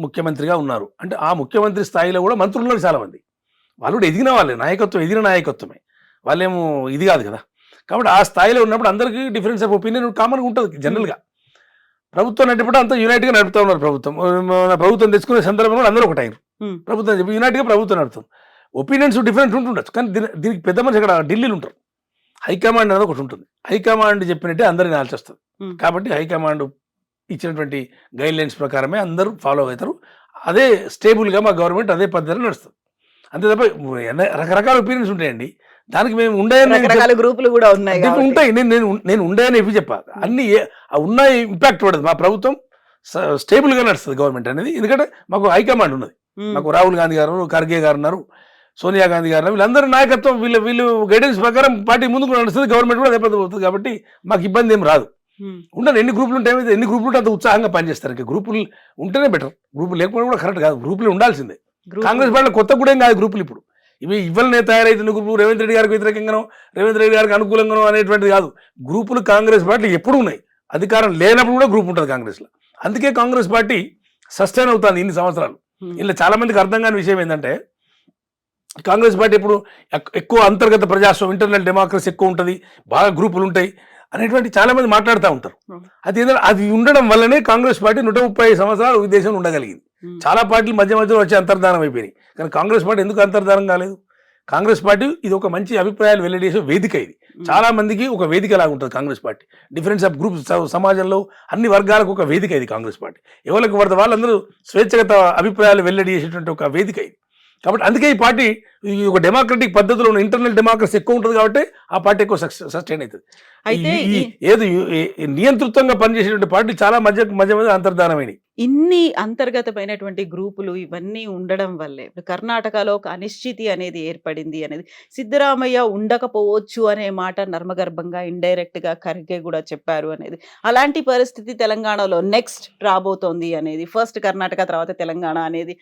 ముఖ్యమంత్రిగా ఉన్నారు అంటే ఆ ముఖ్యమంత్రి స్థాయిలో కూడా మంత్రులు ఉన్నారు చాలా మంది. వాళ్ళు కూడా ఎదిగిన వాళ్ళే, నాయకత్వం ఎదిగిన నాయకత్వమే, వాళ్ళేమో ఇది కాదు కదా. కాబట్టి ఆ స్థాయిలో ఉన్నప్పుడు అందరికీ డిఫరెన్స్ ఆఫ్ ఒపీనియన్ కామన్గా ఉంటుంది జనరల్గా. ప్రభుత్వం నడిపేటప్పుడు అంతా యూనైట్గా నడుపుతూ ఉన్నారు. ప్రభుత్వం తెచ్చుకునే సందర్భంలో అందరూ ఒకటి అయినారు. ప్రభుత్వం చెప్పి యూనైట్గా ప్రభుత్వం నడుపుతాం. ఒపీనియన్స్ డిఫరెంట్ ఉంటుండొచ్చు, కానీ దీనికి పెద్ద మనిషి అక్కడ ఢిల్లీలో ఉంటారు. హైకమాండ్ అనేది ఒకటి ఉంటుంది. హైకమాండ్ చెప్పినట్టే అందరినీ నాల్చి వస్తుంది. కాబట్టి హైకమాండ్ ఇచ్చినటువంటి గైడ్ లైన్స్ ప్రకారమే అందరూ ఫాలో అవుతారు. అదే స్టేబుల్గా మా గవర్నమెంట్ అదే పద్ధతిలో నడుస్తుంది. అంతే తప్ప రకరకాల ఒపీనియన్స్ ఉంటాయండి. దానికి మేము ఉండే గ్రూపులు కూడా ఉంటాయి. నేను ఉండేని ఎప్పుడు చెప్పాలి. అన్ని ఉన్న ఇంపాక్ట్ పడదు. మా ప్రభుత్వం స్టేబుల్గా నడుస్తుంది గవర్నమెంట్ అనేది. ఎందుకంటే మాకు హైకమాండ్ ఉన్నది. మాకు రాహుల్ గాంధీ గారు, ఖర్గే గారు ఉన్నారు, సోనియా గాంధీ గారు, వీళ్ళందరూ నాయకత్వం, వీళ్ళు గైడెన్స్ ప్రకారం పార్టీ ముందుకు నడుస్తుంది, గవర్నమెంట్ కూడా అదే పద్ధతి అవుతుంది. కాబట్టి మాకు ఇబ్బంది ఏం రాదు. ఉండదు, ఎన్ని గ్రూపులు ఉంటాయి, ఎన్ని గ్రూపులు ఉంటే అంత ఉత్సాహంగా పనిచేస్తారు. ఇంకా గ్రూపులు ఉంటేనే బెటర్, గ్రూపులు లేకపోతే కూడా కరెక్ట్ కాదు. గ్రూపులు ఉండాల్సిందే. కాంగ్రెస్ పార్టీ కొత్త కూడా ఏం కాదు గ్రూపులు. ఇప్పుడు ఇవ్వలనే తయారైతున్న గ్రూపులు రేవంత్ రెడ్డి గారికి వ్యతిరేకంగానో రేవంత్ రెడ్డి గారికి అనుకూలంగానో అనేటువంటిది కాదు. గ్రూపులు కాంగ్రెస్ పార్టీ ఎప్పుడు ఉన్నాయి. అధికారం లేనప్పుడు కూడా గ్రూప్ ఉంటుంది కాంగ్రెస్లో. అందుకే కాంగ్రెస్ పార్టీ సస్టైన్ అవుతుంది ఇన్ని సంవత్సరాలు. ఇలా చాలా మందికి అర్థం కాని విషయం ఏంటంటే కాంగ్రెస్ పార్టీ ఇప్పుడు ఎక్కువ అంతర్గత ప్రజాస్వామ్యం, ఇంటర్నల్ డెమోక్రసీ ఎక్కువ ఉంటుంది, బాగా గ్రూపులు ఉంటాయి అనేటువంటి చాలా మంది మాట్లాడుతూ ఉంటారు. అది ఉండడం వల్లనే కాంగ్రెస్ పార్టీ 135 సంవత్సరాలు ఈ దేశంలో ఉండగలిగింది. చాలా పార్టీలు మధ్య మధ్యలో వచ్చి అంతర్ధానం అయిపోయినాయి. కానీ కాంగ్రెస్ పార్టీ ఎందుకు అంతర్ధానం కాలేదు? కాంగ్రెస్ పార్టీ ఇది ఒక మంచి అభిప్రాయాలు వెల్లడిసే వేదిక. ఇది చాలా మందికి ఒక వేదిక లాగా ఉంటుంది Congress party. Difference of groups సమాజంలో అన్ని వర్గాలకు ఒక వేదిక ఇది కాంగ్రెస్ పార్టీ. ఎవరికి వాళ్ళందరూ స్వేచ్ఛగత అభిప్రాయాలు వెల్లడి చేసేటువంటి ఒక వేదిక ఇది. కాబట్టి అందుకే ఈ పార్టీ ఈ ఒక డెమోక్రటిక్ పద్ధతిలో ఉన్న ఇంటర్నల్ డెమోక్రసీ ఎక్కువ ఉంటుంది కాబట్టి ఆ పార్టీ ఎక్కువ సస్టైన్ అవుతుంది. అయితే ఏది నియంతృత్వంగా పనిచేసేటువంటి పార్టీ చాలా మధ్య మధ్య అంతర్ధానమైనవి. ఇన్ని అంతర్గతమైనటువంటి గ్రూపులు ఇవన్నీ ఉండడం వల్లే ఇప్పుడు కర్ణాటకలో ఒక అనిశ్చితి అనేది ఏర్పడింది అనేది సిద్ధరామయ్య ఉండకపోవచ్చు అనే మాట నర్మగర్భంగా ఇండైరెక్ట్ గా ఖర్గే కూడా చెప్పారు అనేది. అలాంటి పరిస్థితి తెలంగాణలో నెక్స్ట్ రాబోతోంది అనేది, ఫస్ట్ కర్ణాటక తర్వాత తెలంగాణ అనేది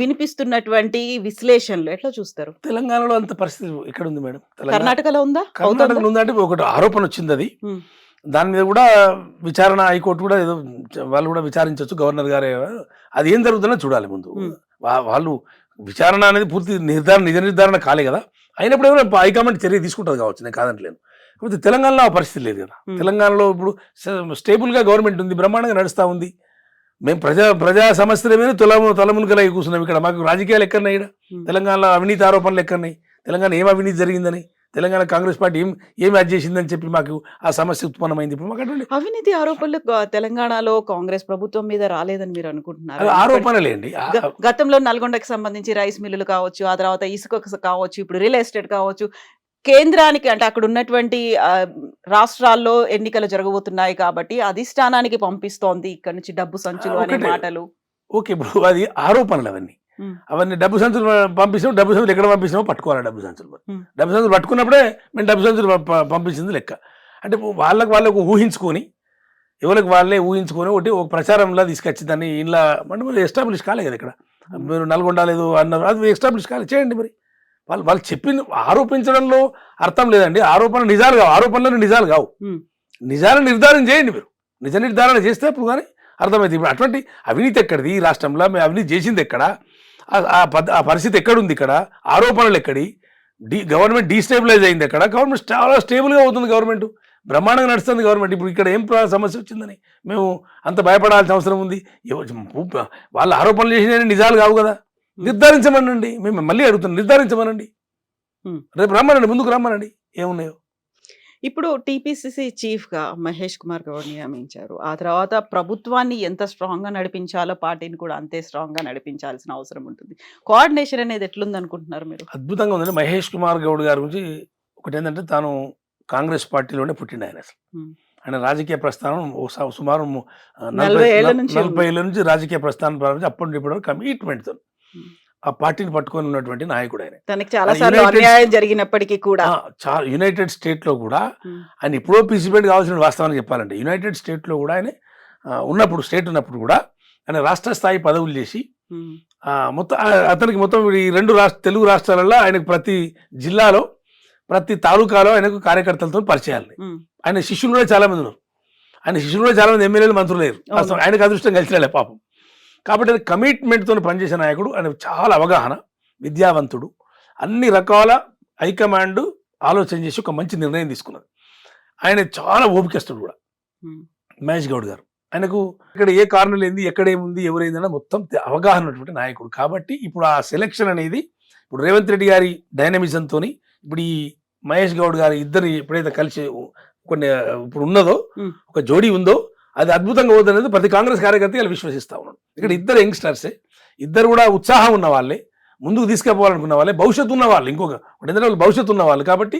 వినిపిస్తున్నటువంటి విశ్లేషణలు ఎట్లా చూస్తారు? తెలంగాణలో అంత పరిస్థితి ఎక్కడ ఉంది మేడం? కర్ణాటకలో ఉందా? కర్ణాటకలో ఉందంటే ఒకటి ఆరోపణ వచ్చింది, అది దాని మీద కూడా విచారణ హైకోర్టు కూడా ఏదో వాళ్ళు కూడా విచారించవచ్చు, గవర్నర్ గారే. అది ఏం జరుగుతుందో చూడాలి ముందు. వాళ్ళు విచారణ అనేది పూర్తి నిజ నిర్ధారణ కాలే కదా, అయినప్పుడు ఏమైనా హైకమాండ్ చర్య తీసుకుంటుంది కావచ్చు, నేను కాదంటలేను. కాకపోతే తెలంగాణలో ఆ పరిస్థితి లేదు కదా. తెలంగాణలో ఇప్పుడు స్టేబుల్గా గవర్నమెంట్ ఉంది, బ్రహ్మాండంగా నడుస్తూ ఉంది. మేము ప్రజా సమస్యల మీద తొలమునకలై కూర్చున్నాం. ఇక్కడ మాకు రాజకీయాలు ఎక్కడున్నాయి? ఇక్కడ తెలంగాణలో అవినీతి ఆరోపణలు ఎక్కడున్నాయి? తెలంగాణ ఏం అవినీతి జరిగిందని, తెలంగాణ కాంగ్రెస్ పార్టీ ఏమి అది చేసిందని చెప్పి మాకు ఆ సమస్య ఉత్పన్నమైంది. ఇప్పుడు మాకు అటువంటి అవినీతి ఆరోపణలు తెలంగాణలో కాంగ్రెస్ ప్రభుత్వం మీద రాలేదని మీరు అనుకుంటున్నారు? ఆరోపణలేండి. గతంలో నల్గొండకి సంబంధించి రైస్ మిల్లులు కావచ్చు, ఆ తర్వాత ఇసుక కావచ్చు, ఇప్పుడు రియల్ ఎస్టేట్ కావచ్చు, కేంద్రానికి అంటే అక్కడ ఉన్నటువంటి రాష్ట్రాల్లో ఎన్నికలు జరగబోతున్నాయి కాబట్టి అధిష్టానానికి పంపిస్తోంది ఇక్కడ నుంచి డబ్బు సంచులు అనే మాటలు. ఓకే, ఇప్పుడు అది ఆరోపణలు అవన్నీ డబ్బు సంచులు పంపిస్తాం, డబ్బు సంచులు ఎక్కడ పంపిస్తామో పట్టుకోవాలి. డబ్బు సంచులు పట్టుకున్నప్పుడే మేము డబ్బు సంచులు పంపించింది లెక్క. అంటే వాళ్ళకు ఊహించుకొని, ఎవరికి వాళ్ళే ఊహించుకొని ఒక ప్రచారంలో తీసుకొచ్చి దాన్ని ఇలా అంటే ఎస్టాబ్లిష్ కాలే కదా. ఇక్కడ మీరు నల్గొండ లేదు అన్నారు, అది ఎస్టాబ్లిష్ కాలే. చేయండి మరి. వాళ్ళు చెప్పింది ఆరోపించడంలో అర్థం లేదండి. ఆరోపణలు నిజాలు కావు, ఆరోపణలు నిజాలు కావు. నిజాలను నిర్ధారణ చేయండి. మీరు నిజ నిర్ధారణ చేస్తే అప్పుడు కానీ అర్థమైంది. ఇప్పుడు అటువంటి అవినీతి ఎక్కడిది ఈ రాష్ట్రంలో? మేము అవినీతి చేసింది ఎక్కడ? ఆ పరిస్థితి ఎక్కడుంది? ఇక్కడ ఆరోపణలు ఎక్కడి? గవర్నమెంట్ డీస్టేబిలైజ్ అయింది ఎక్కడ? గవర్నమెంట్ చాలా స్టేబుల్గా అవుతుంది, గవర్నమెంట్ బ్రహ్మాండంగా నడుస్తుంది గవర్నమెంట్. ఇప్పుడు ఇక్కడ ఏం సమస్య వచ్చిందని మేము అంత భయపడాల్సిన అవసరం ఉంది? వాళ్ళ ఆరోపణలు చేసిన నిజాలు కావు కదా. నిర్ధారించమనండి. మేము మళ్ళీ అడుగుతున్నాం, నిర్ధారించమనండి. రేపు రమ్మనండి, ముందుకు రమ్మనండి ఏమున్నాయో. ఇప్పుడు టీపీసీసీ చీఫ్ గా మహేష్ కుమార్ గౌడ్ నియమించారు. ఆ తర్వాత ప్రభుత్వాన్ని ఎంత స్ట్రాంగ్ గా నడిపించాలో పార్టీని కూడా అంతే స్ట్రాంగ్ గా నడిపించాల్సిన అవసరం ఉంటుంది. కోఆర్డినేషన్ అనేది ఎట్లుంది అనుకుంటున్నారు మీరు? అద్భుతంగా ఉందండి. మహేష్ కుమార్ గౌడ్ గారి గురించి ఒకటి ఏంటంటే, తాను కాంగ్రెస్ పార్టీలోనే పుట్టిండు ఆయన. అసలు ఆయన రాజకీయ ప్రస్థానం సుమారు 40 ఏళ్ళ నుంచి రాజకీయ ప్రస్థానం ప్రారంభించి అప్పటి నుండి ఇప్పటి వరకు కమిట్మెంట్తో ఆ పార్టీని పట్టుకొని ఉన్నటువంటి నాయకుడు ఆయన. తనకి చాలా సార్లు అన్యాయం జరిగినప్పటికీ కూడా చాలా యునైటెడ్ స్టేట్ లో కూడా ఆయన ఎప్పుడో పీసిపేట్ కావాల్సిన వాస్తవాన్ని చెప్పాలంటే, యునైటెడ్ స్టేట్ లో కూడా ఆయన ఉన్నప్పుడు కూడా ఆయన రాష్ట్ర స్థాయి పదవులు చేసి మొత్తం అతనికి మొత్తం ఈ 2 తెలుగు రాష్ట్రాలలో ఆయనకు ప్రతి జిల్లాలో ప్రతి తాలూకాలో ఆయనకు కార్యకర్తలతో పరిచయాలు. ఆయన శిష్యులు కూడా చాలా మంది ఉన్నారు. ఆయన శిష్యులు కూడా చాలా మంది ఎమ్మెల్యేలు, మంత్రులు లేరు. ఆయనకు అదృష్టం కలిసిలే పాపం. కాబట్టి అది కమిట్మెంట్తో పనిచేసే నాయకుడు. ఆయన చాలా అవగాహన, విద్యావంతుడు, అన్ని రకాల హైకమాండ్ ఆలోచన చేసి ఒక మంచి నిర్ణయం తీసుకున్నది. ఆయన చాలా ఓపికస్తుడు కూడా మహేష్ గౌడ్ గారు. ఆయనకు ఇక్కడ ఏ కారణం లేనిది, ఎక్కడేముంది, ఎవరైందన్న మొత్తం అవగాహన ఉన్నటువంటి నాయకుడు. కాబట్టి ఇప్పుడు ఆ సెలెక్షన్ అనేది ఇప్పుడు రేవంత్ రెడ్డి గారి డైనమిజంతో ఇప్పుడు ఈ మహేష్ గౌడ్ గారి ఇద్దరు ఎప్పుడైతే కలిసి కొన్ని ఇప్పుడు ఉన్నదో, ఒక జోడీ ఉందో, అది అద్భుతంగా అవుతుంది ప్రతి కాంగ్రెస్ కార్యకర్త ఇలా విశ్వసిస్తా ఉన్నాడు. ఇక్కడ ఇద్దరు యంగ్స్టర్సే, ఇద్దరు కూడా ఉత్సాహం ఉన్న వాళ్ళే, ముందుకు తీసుకెళ్లాలనుకున్న వాళ్ళే, భవిష్యత్తు ఉన్న వాళ్ళు. ఎందుకంటే వాళ్ళు భవిష్యత్తు ఉన్న వాళ్ళు కాబట్టి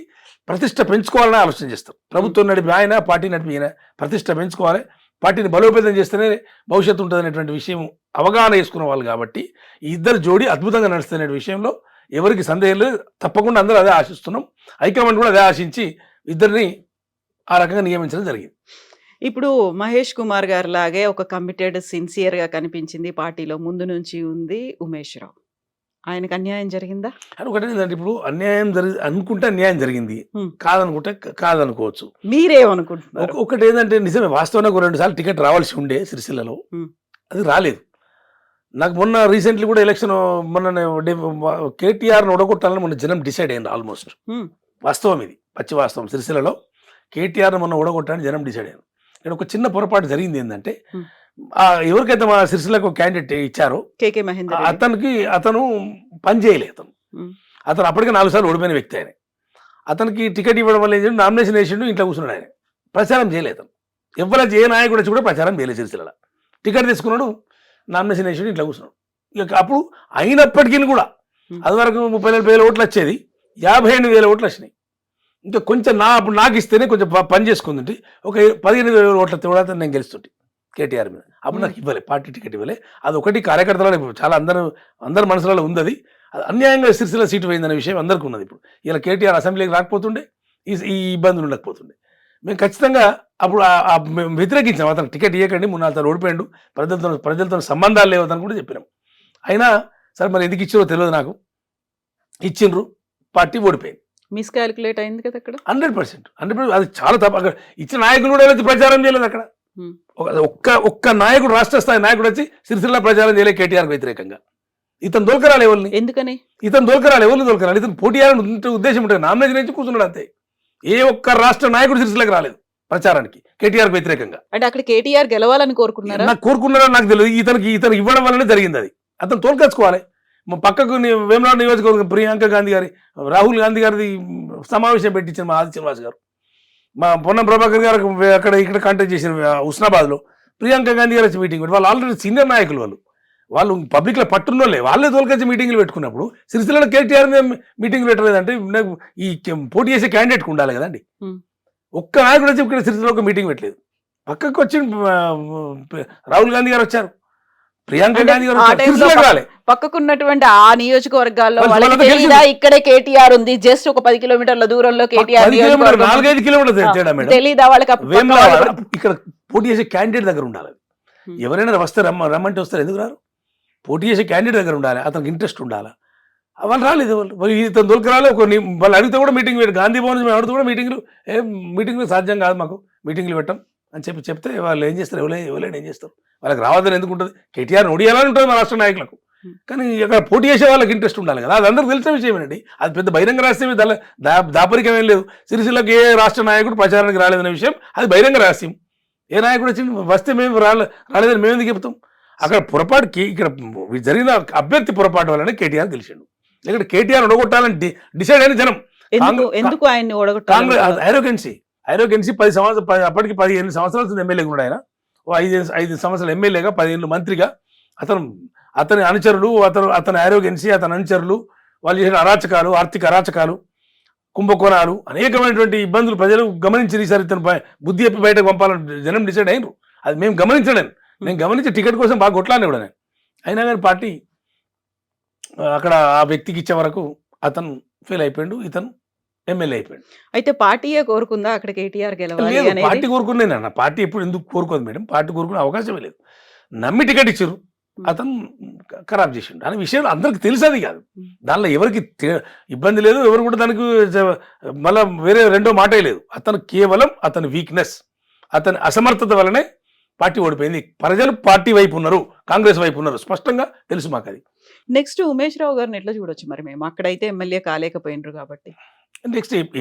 ప్రతిష్ట పెంచుకోవాలని ఆలోచన చేస్తారు. ప్రభుత్వం నడిపి ఆయన, పార్టీ నడిపి ఈయన ప్రతిష్ట పెంచుకోవాలి, పార్టీని బలోపేతం చేస్తేనే భవిష్యత్తు ఉంటుంది అనేటువంటి విషయం అవగాహన చేసుకున్న వాళ్ళు. కాబట్టి ఈ ఇద్దరు జోడీ అద్భుతంగా నడుస్తున్న విషయంలో ఎవరికి సందేహం లేదు. తప్పకుండా అందరూ అదే ఆశిస్తున్నాం. హైకమాండ్ కూడా అదే ఆశించి ఇద్దరిని ఆ రకంగా నియమించడం జరిగింది. ఇప్పుడు మహేష్ కుమార్ గారు లాగే ఒక కమిటెడ్, సిన్సియర్ గా కనిపించింది పార్టీలో ముందు నుంచి ఉంది ఉమేష్ రావు. ఆయనకు అన్యాయం జరిగిందా? అని ఒకటి ఏంటంటే, ఇప్పుడు అన్యాయం అనుకుంటే అన్యాయం జరిగింది, కాదనుకుంటే కాదనుకోవచ్చు. మీరేమనుకుంటున్నారు? ఒకటి ఏంటంటే, నిజమే, వాస్తవంగా 2 సార్లు టికెట్ రావాల్సి ఉండే సిరిసిల్లలో, అది రాలేదు. నాకు మొన్న రీసెంట్లీ కూడా ఎలక్షన్ మొన్న కేటీఆర్ని ఓడగొట్టాలని మొన్న జనం డిసైడ్ అయింది ఆల్మోస్ట్. వాస్తవం, ఇది పచ్చి వాస్తవం. సిరిసిల్లలో కేటీఆర్ని మొన్న ఓడగొట్టాలని జనం డిసైడ్ అయ్యారు. ఇక్కడ ఒక చిన్న పొరపాటు జరిగింది. ఏంటంటే, ఎవరికైతే మా సిరిసిల్లకు క్యాండిడేట్ ఇచ్చారో కేకే మహేందర్, అతను పని చేయలేదు. అతను అప్పటికే 4 సార్లు ఓడిపోయిన వ్యక్తి. ఆయన అతనికి టికెట్ ఇవ్వడం వల్ల ఏంటంటే, నామినేషన్ వేసిండు, ఇంట్లో కూర్చున్నాడు. ఆయన ప్రచారం చేయలేదు. ఎవరైతే ఏ నాయకుడు వచ్చి కూడా ప్రచారం చేయలేదు. సిరిసిల్లలో టికెట్ తీసుకున్నాడు, నామినేషన్ వేసిండు, ఇంట్లో కూర్చున్నాడు. ఇక అప్పుడు అయినప్పటికీ కూడా అది వరకు 34,000 ఓట్లు వచ్చేది, 58,000 ఓట్లు వచ్చినాయి. ఇంకా కొంచెం అప్పుడు నాకు ఇస్తేనే కొంచెం పని చేసుకుందంటే ఒక 15,000 ఓట్ల తేడా నేను గెలుస్తుంటే కేటీఆర్ మీద. అప్పుడు నాకు ఇవ్వలే, పార్టీ టికెట్ ఇవ్వలే. అది ఒకటి కార్యకర్తలు చాలా అందరి మనసులలో ఉంది. అది అన్యాయంగా సిరిసిల్ల సీటు పోయిందనే విషయం అందరికీ ఉన్నది. ఇప్పుడు ఇలా కేటీఆర్ అసెంబ్లీకి రాకపోతుండే ఈ ఇబ్బందులు ఉండకపోతుండే. మేము ఖచ్చితంగా అప్పుడు వ్యతిరేకించాం, అతను టికెట్ ఇవ్వకండి, 3-4 సార్లు ఓడిపోయాడు, ప్రజలతో సంబంధాలు లేవు అని కూడా చెప్పినాం. అయినా సరే మరి ఎందుకు ఇచ్చారో తెలియదు నాకు, ఇచ్చిండ్రు, పార్టీ ఓడిపోయింది. మిస్కాల్కులేట్ అయింది కదా అక్కడ. 100% అది చాలా తప్ప. అక్కడ ఇచ్చిన నాయకులు కూడా వచ్చి ప్రచారం చేయలేదు. అక్కడ ఒక్క నాయకుడు, రాష్ట్ర స్థాయి నాయకుడు వచ్చి సిరిసిల్ల ప్రచారం చేయలేదు కేటీఆర్ వ్యతిరేకంగా. ఇతను దొరకరాలి ఎవరిని, ఎందుకని ఇతను దొరకరాలి, ఎవరిని దొరకరాలి, ఇతను పోటీ చేయాలని ఉద్దేశం ఉంటుంది. నామినేషన్ నుంచి కూర్చున్నాడు అంతే. ఏ ఒక్క రాష్ట్ర నాయకుడు సిరిసిల్లకి రాలేదు ప్రచారానికి కేటీఆర్ వ్యతిరేకంగా. అంటే అక్కడ కేటీఆర్ గెలవాలని కోరుకున్నారా? నాకు కోరుకున్నారా నాకు తెలియదు. ఇతనికి ఇవ్వడం వల్లనే జరిగింది అది. అతను తోలుకొచ్చుకోవాలి. పక్కకు వేములవాడ నియోజకవర్గం ప్రియాంక గాంధీ గారి, రాహుల్ గాంధీ గారిది సమావేశం పెట్టించారు మా ఆది శ్రీనివాస్ గారు. మా పొన్నం ప్రభాకర్ గారు ఇక్కడ కాంటాక్ట్ చేసిన హుస్నాబాద్లో ప్రియాంక గాంధీ గారు వచ్చి మీటింగ్ పెట్టి, వాళ్ళు ఆల్రెడీ సీనియర్ నాయకులు, వాళ్ళు పబ్లిక్లో పట్టున్నోళ్ళే, వాళ్ళే తోలుకొచ్చి మీటింగ్లు పెట్టుకున్నప్పుడు సిరిసిల్లలో కేటీఆర్ మీటింగ్లు పెట్టలేదంటే ఈ పోటీ చేసే క్యాండిడేట్కి ఉండాలి కదండి. ఒక్క నాయకుడు వచ్చి ఇక్కడ సిరిసిల్లలో ఒక మీటింగ్ పెట్టలేదు. పక్కకు వచ్చి రాహుల్ గాంధీ గారు వచ్చారు, ప్రియాంక గాంధీ గారు పక్కకున్నటువంటి ఆ నియోజకవర్గాల్లో ఇక్కడే కేటీఆర్ ఉంది, జస్ట్ ఒక 10 కిలోమీటర్ల దూరంలో కేటీఆర్ 4-5 కిలోమీటర్లు తెలీదా వాళ్ళకి? ఇక్కడ పోటీ చేసే క్యాండిడేట్ దగ్గర ఉండాలి. ఎవరైనా వస్తే రమ్మంటే వస్తారు, ఎందుకు రారు? పోటీ చేసే క్యాండిడేట్ దగ్గర ఉండాలి, అతనికి ఇంట్రెస్ట్ ఉండాలి. వాళ్ళు రాలేదు. వాళ్ళు ఇతను దొరకరాలి. వాళ్ళు అడిగితే కూడా మీటింగ్ పెట్టి, గాంధీ భవన్ మేము అడిగితే కూడా మీటింగ్లు సాధ్యం కాదు, మాకు మీటింగ్లు పెట్టాం అని చెప్తే వాళ్ళు ఏం చేస్తారు? ఎవరైనా ఏం చేస్తారు? వాళ్ళకి రావద్దని ఎందుకు ఉంటుంది? కేటీఆర్ ఒడియాలని ఉంటుంది మా రాష్ట్ర నాయకులకు. కానీ అక్కడ పోటీ చేసే వాళ్ళకి ఇంట్రెస్ట్ ఉండాలి కదా. అది అందరికీ తెలిసిన విషయమేనండి. అది పెద్ద బహిరంగ రహస్యమే, దాపరికం ఏం లేదు. సిరిసిల్లకు ఏ రాష్ట్ర నాయకుడు ప్రచారానికి రాలేదనే విషయం అది బహిరంగ రహస్యం. ఏ నాయకుడు వచ్చి వస్తే మేము రాలేదని మేము ఎందుకు చెప్తాం? అక్కడ పొరపాటుకి ఇక్కడ జరిగిన అభ్యర్థి పొరపాటు వల్లనే కేటీఆర్ గెలిచాడు. ఇక్కడ కేటీఆర్ ఓడగొట్టాలని డిసైడ్ అయిన జనం. ఎందుకు ఆయన్ని ఓడగొట్టాలి? కాంగ్రెస్ ఐరోగెన్సీ 10 సంవత్సరాలు, అప్పటికి 15 సంవత్సరాల ఎమ్మెల్యేగా ఉన్నాడు ఆయన. 5 సంవత్సరాలు ఎమ్మెల్యేగా, 10 ఏళ్ళు మంత్రిగా. అతని అనుచరులు, అతని ఆరోగెన్సీ, అతని అనుచరులు వాళ్ళు చేసిన అరాచకాలు, ఆర్థిక అరాచకాలు, కుంభకోణాలు, అనేకమైనటువంటి ఇబ్బందులు ప్రజలు గమనించి ఈసారి ఇతను బుద్ధి చెప్పి బయటకు పంపాలని జనం డిసైడ్ అయినరు. అది మేము గమనించలేను. నేను గమనించి టికెట్ కోసం బాగా కొట్లానే కూడా నేను. అయినా కానీ పార్టీ అక్కడ ఆ వ్యక్తికి ఇచ్చే వరకు అతను ఫెయిల్ అయిపోయాడు, ఇతను ఎమ్మెల్యే అయిపోయాడు. అయితే పార్టీయే కోరుకుందా అక్కడ కేటీఆర్ గెలవాలి అనేది? పార్టీ కోరుకునేనా? పార్టీ ఎప్పుడు ఎందుకు కోరుకోదు మేడం? పార్టీ కోరుకునే అవకాశమే లేదు. నమ్మి టికెట్ ఇచ్చారు, అతను ఖరాబ్ చేసిండు అనే విషయం అందరికి తెలిసేది కాదు. దానిలో ఎవరికి ఇబ్బంది లేదు, ఎవరు కూడా దానికి మళ్ళీ వేరే రెండో మాటే లేదు. అతను కేవలం అతని వీక్నెస్, అతని అసమర్థత వల్లనే పార్టీ ఓడిపోయింది. ప్రజలు పార్టీ వైపు ఉన్నారు, కాంగ్రెస్ వైపు ఉన్నారు, స్పష్టంగా తెలుసు మాకు. అది నెక్స్ట్ ఉమేష్ రావు గారిని ఎట్లా చూడొచ్చు మరి? మేము అక్కడైతే ఎమ్మెల్యే కాలేకపోయినరు కాబట్టి నెక్స్ట్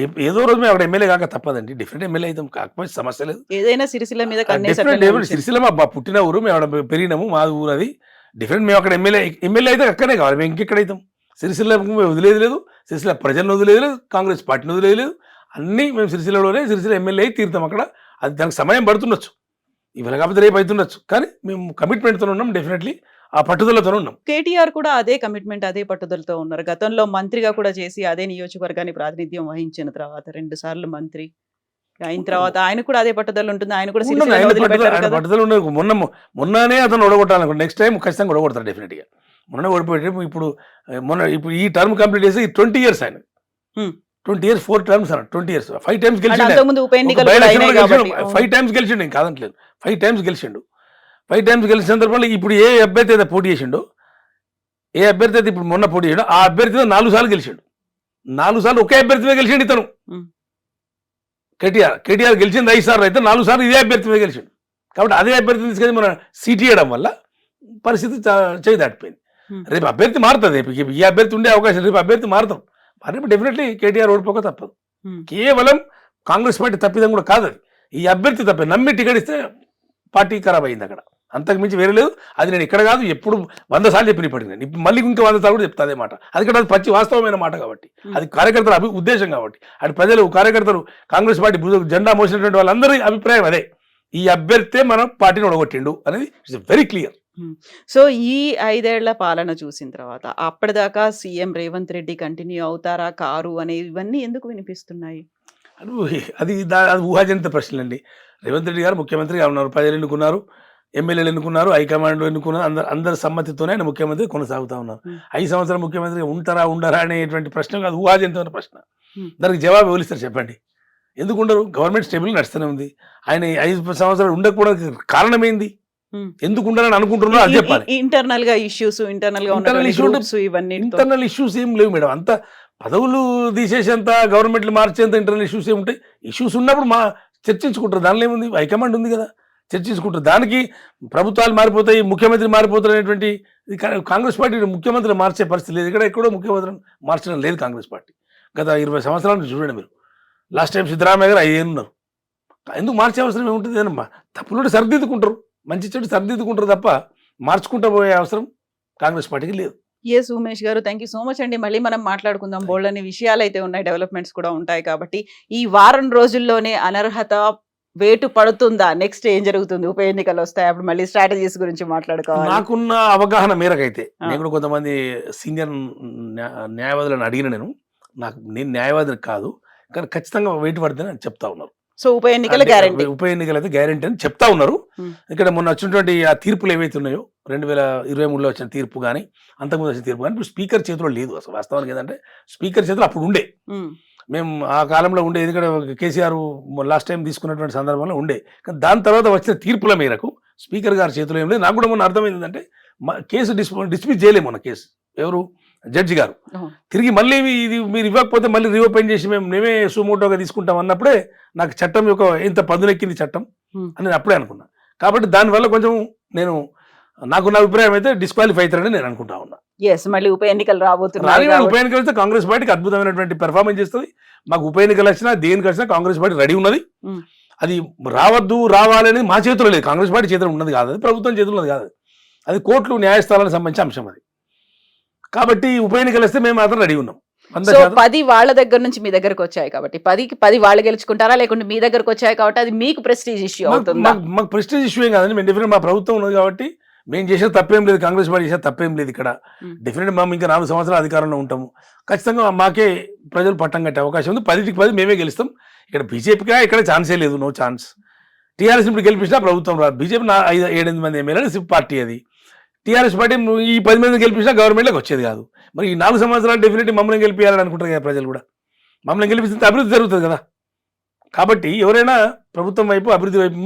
ఏదో రోజు మేము అక్కడ ఎమ్మెల్యే కాక తప్పదండి. డిఫరెంట్ ఎమ్మెల్యే అయితే కాకపోతే సమస్య లేదు. ఏదైనా సిరిసిల్ల మీద సిరిసిల్ల మా పుట్టిన ఊరు, మేము అక్కడ పెరిగినాము, మా ఊరు అది డిఫరెంట్. మేము అక్కడ ఎమ్మెల్యే అయితే అక్కడే కావాలి, మేము ఇంకెక్కడైతాం? సిరిసిల్ల వదిలేదు లేదు, సిరిసిల్ల ప్రజలను వదిలేదు లేదు, కాంగ్రెస్ పార్టీని వదిలేదు లేదు. అన్నీ మేము సిరిసిల్లలోనే సిరిసిల్ల ఎమ్మెల్యే అయి తీరుతాం అక్కడ. అది దానికి సమయం పడుతుండొచ్చు, ఇవాళ కాకపోతే రేపు అవుతుండొచ్చు, కానీ మేము కమిట్మెంట్తో ఉన్నాం, డెఫినెట్లీ ఆ పట్టుదలతో ఉన్నాం. కేటీఆర్ కూడా అదే కమిట్మెంట్, అదే పట్టుదలతో ఉన్నారు. గతంలో మంత్రిగా కూడా చేసి అదే నియోజకవర్గాన్ని ప్రాతినిధ్యం వహించిన తర్వాత 2 సార్లు మంత్రి అయిన తర్వాత ఆయన కూడా అదే పట్టుదల ఉంటుంది. ఆయన కూడా పట్టుదల ఉండదు. మొన్ననే అతను ఓడగొట్టాలనుకో, నెక్స్ట్ టైం ఖచ్చితంగా ఓడగొడతారు డెఫినెట్గా. మొన్న ఓడిపోయి ఇప్పుడు ఈ టర్మ్ కంప్లీట్ చేసి 20 years ఆయన 20 years 4 terms అన్న 20 years 5 times గెలిచిండు. 5 times గెలిచిండు, నేను కాదంటలేదు. 5 times గెలిచిండు. 5 times గెలిచిన సందర్భంలో ఇప్పుడు ఏ అభ్యర్థి అయితే పోటీ చేసిండో, ఏ అభ్యర్థి అయితే ఇప్పుడు మొన్న పోటీ చేసిండో, ఆ అభ్యర్థితో 4 సార్లు గెలిచిండు. 4 సార్లు ఒకే అభ్యర్థి గెలిచిండు ఇతను. కేటీఆర్ గెలిచింది 5 సార్లు అయితే 4 సార్లు ఇదే అభ్యర్థి మీద గెలిచిండు. కాబట్టి అదే అభ్యర్థిని తీసుకెళ్ళి మన సీట్ ఇవ్వడం వల్ల పరిస్థితి చేయి దాటిపోయింది. రేపు అభ్యర్థి మారుతుంది. ఈ అభ్యర్థి ఉండే అవకాశం, రేపు అభ్యర్థి మారుతాం. రేపు డెఫినెట్లీ కేటీఆర్ ఓడిపోక తప్పదు. కేవలం కాంగ్రెస్ పార్టీ తప్పిదం కూడా కాదు అది, ఈ అభ్యర్థి తప్పే. నమ్మి టికెట్ ఇస్తే పార్టీ ఖరాబ్ అయింది అక్కడ, అంతకు మించి వేరే లేదు. అది నేను ఇక్కడ కాదు, ఎప్పుడు 100 సార్లు చెప్పిన ఇప్పటికి నేను మళ్ళీ ఇంకా 100 సార్లు కూడా చెప్తా అదే మాట. అది కూడా అది పచ్చి వాస్తవమైన మాట కాబట్టి, అది కార్యకర్తల ఉద్దేశం కాబట్టి, అటు ప్రజలు కార్యకర్తలు కాంగ్రెస్ పార్టీ జెండా మోసినటువంటి వాళ్ళందరి అభిప్రాయం అదే. ఈ అభ్యర్థే మనం పార్టీని ఓడగొట్టిండు అనేది ఇట్స్ వెరీ క్లియర్. సో ఈ 5 ఏళ్ల పాలన చూసిన తర్వాత అప్పటిదాకా సీఎం రేవంత్ రెడ్డి కంటిన్యూ అవుతారా కారు అనేవి ఇవన్నీ ఎందుకు వినిపిస్తున్నాయి? అది ఊహాజనిత ప్రశ్నలండి. రేవంత్ రెడ్డి గారు ముఖ్యమంత్రిగా ఉన్నారు, ప్రజలు ఎన్నుకున్నారు, ఎమ్మెల్యేలు ఎన్నుకున్నారు, హైకమాండ్ ఎన్నుకున్నారు, అందరి సమ్మతితోనే ఆయన ముఖ్యమంత్రి కొనసాగుతా ఉన్నారు. 5 సంవత్సరాలు ముఖ్యమంత్రిగా ఉంటారా ఉండరా అనేటువంటి ప్రశ్న కాదు, ఊహాజనితమైన ప్రశ్న. దానికి జవాబు ఎవరిస్తారు చెప్పండి? ఎందుకు ఉండరు? గవర్నమెంట్ స్టేబుల్ నడుస్తూనే ఉంది. ఆయన 5 సంవత్సరాలు ఉండకపోవడానికి కారణం ఏంది? ఎందుకు ఉండాలని అనుకుంటున్నారో అది చెప్పాలి. ఇంటర్నల్ గా ఇష్యూస్, ఇంటర్నల్ ఇష్యూస్ ఏం లేవు మేడం. అంత పదవులు తీసేసేంత, గవర్నమెంట్లు మార్చేంత ఇంటర్నల్ ఇష్యూస్ ఏమి ఉంటాయి? ఇష్యూస్ ఉన్నప్పుడు చర్చించుకుంటారు, దానిలో ఏముంది? హైకమాండ్ ఉంది కదా, చర్చించుకుంటారు. దానికి ప్రభుత్వాలు మారిపోతాయి, ముఖ్యమంత్రి మారిపోతారు అనేటువంటి కాంగ్రెస్ పార్టీ ముఖ్యమంత్రిని మార్చే పరిస్థితి లేదు. ఎక్కడో ముఖ్యమంత్రిని మార్చడం లేదు కాంగ్రెస్ పార్టీ. గత 20 సంవత్సరాల నుంచి చూడండి మీరు. లాస్ట్ టైం సిద్ధరామయ్య గారు 5 ఏళ్ళు ఉన్నారు. ఎందుకు మార్చే అవసరం ఏముంటుంది? ఏమమ్మా తప్పులుంటే సరిదిద్దుకుంటారు, మంచి చెడు సరిదిద్దుకుంటారు తప్ప మార్చుకుంటూ పోయే అవసరం కాంగ్రెస్ పార్టీకి లేదు. ఎస్ ఉమేష్ గారు, థ్యాంక్ యూ సో మచ్ అండి. మళ్ళీ మనం మాట్లాడుకుందాం. బోల్డ్ అనే విషయాలు అయితే ఉన్నాయి, డెవలప్మెంట్స్ కూడా ఉంటాయి కాబట్టి ఈ వారం రోజుల్లోనే అనర్హత వేటు పడుతుందా? నెక్స్ట్ ఏం జరుగుతుంది? ఉప ఎన్నికలు వస్తాయి, అప్పుడు మళ్ళీ స్ట్రాటజీస్ గురించి మాట్లాడుకోవాలి. నాకున్న అవగాహన మేరకైతే నేను కూడా కొంతమంది సీనియర్ న్యాయవాదులను అడిగిన, నేను న్యాయవాదిని కాదు, కానీ ఖచ్చితంగా వెయిట్ పడుతుందని చెప్తా ఉన్నారు. సో ఉప ఎన్నికల గ్యారెంటీ, ఉప ఎన్నికలు అయితే గ్యారెంటీ అని చెప్తా ఉన్నారు. ఇక్కడ మొన్న వచ్చినటువంటి ఆ తీర్పులు ఏవైతే ఉన్నాయో, 2023లో వచ్చిన తీర్పు కానీ, అంతకుముందు వచ్చిన తీర్పు కానీ, ఇప్పుడు స్పీకర్ చేతిలో లేదు. అసలు వాస్తవానికి ఏంటంటే స్పీకర్ చేతిలో అప్పుడు ఉండే, మేము ఆ కాలంలో ఉండే, ఎందుకంటే కేసీఆర్ లాస్ట్ టైం తీసుకున్నటువంటి సందర్భంలో ఉండే. కానీ దాని తర్వాత వచ్చిన తీర్పుల మేరకు స్పీకర్ గారి చేతిలో ఏం లేదు. నాకు కూడా మొన్న అర్థమైంది ఏంటంటే కేసు డిస్మిస్ చేయలేము. మన కేసు ఎవరు జడ్జి గారు తిరిగి మళ్ళీ ఇది మీరు ఇవ్వకపోతే మళ్ళీ రీఓపెన్ చేసి మేమే సుమోటోగా తీసుకుంటాం అన్నప్పుడే నాకు చట్టం యొక్క ఎంత పదునెక్కింది చట్టం అని నేను అప్పుడే అనుకున్నా. కాబట్టి దానివల్ల కొంచెం నాకున్న అభిప్రాయం అయితే డిస్క్వాలిఫై అవుతారని నేను అనుకుంటా ఉన్నా. మళ్ళీ ఉప ఎన్నికలు రాబోతున్నాయి. ఉప ఎన్నికలు వస్తే కాంగ్రెస్ పార్టీకి అద్భుతమైనటువంటి పెర్ఫార్మెన్స్ చేస్తుంది. మాకు ఉప ఎన్నికలు వచ్చినా దేనికి వచ్చినా కాంగ్రెస్ పార్టీ రెడీ ఉన్నది. అది రావద్దు రావాలి అనేది మా చేతిలో లేదు, కాంగ్రెస్ పార్టీ చేతిలో ఉన్నది కాదు, అది ప్రభుత్వం చేతిలో ఉన్నది కాదు, అది కోర్టులు న్యాయస్థానాలకు సంబంధించిన అంశం అది. కాబట్టి ఉప ఎన్నికలు వస్తే మేము మాత్రం రెడీ ఉన్నాం. 10 వాళ్ళ దగ్గర నుంచి మీ దగ్గరకు వచ్చాయి కాబట్టి 10కి 10 వాళ్ళు గెలుచుకుంటారా, లేకుంటే మీ దగ్గరకు వచ్చాయి కాబట్టి అది మీకు ప్రెస్టీజ్ ఇష్యూ అవుతుందా? మాకు ప్రెస్టీజ్ ఇష్యూ ఏం కాదండి. మేము డెఫినెట్ మా ప్రభుత్వం ఉన్నది కాబట్టి మేము చేసే తప్పేం లేదు, కాంగ్రెస్ పార్టీ చేసే తప్పేం లేదు. ఇక్కడ డెఫినెట్ మేము ఇంకా 4 సంవత్సరాలు అధికారంలో ఉంటాము. ఖచ్చితంగా మాకే ప్రజలు పట్టం కట్టే అవకాశం ఉంది. 10కి 10 మేమే గెలుస్తాం. ఇక్కడ బీజేపీగా ఇక్కడ ఛాన్సే లేదు, నో ఛాన్స్. టీఆర్ఎస్ ఇప్పుడు గెలిపించినా ప్రభుత్వం రాదు. బీజేపీ 7-8 మంది ఎమ్మెల్యేలు పార్టీ అది. టీఆర్ఎస్ పార్టీ ఈ 10 మంది గెలిపించినా గవర్నమెంట్లోకి వచ్చేది కాదు. మరి ఈ 4 సంవత్సరాలు డెఫినెట్లీ మమ్మల్ని గెలిపించాలని అనుకుంటారు కదా ప్రజలు కూడా. మమ్మల్ని గెలిపిస్తే అభివృద్ధి జరుగుతుంది కదా. కాబట్టి ఎవరైనా ప్రభుత్వం వైపు, అభివృద్ధి వైపు,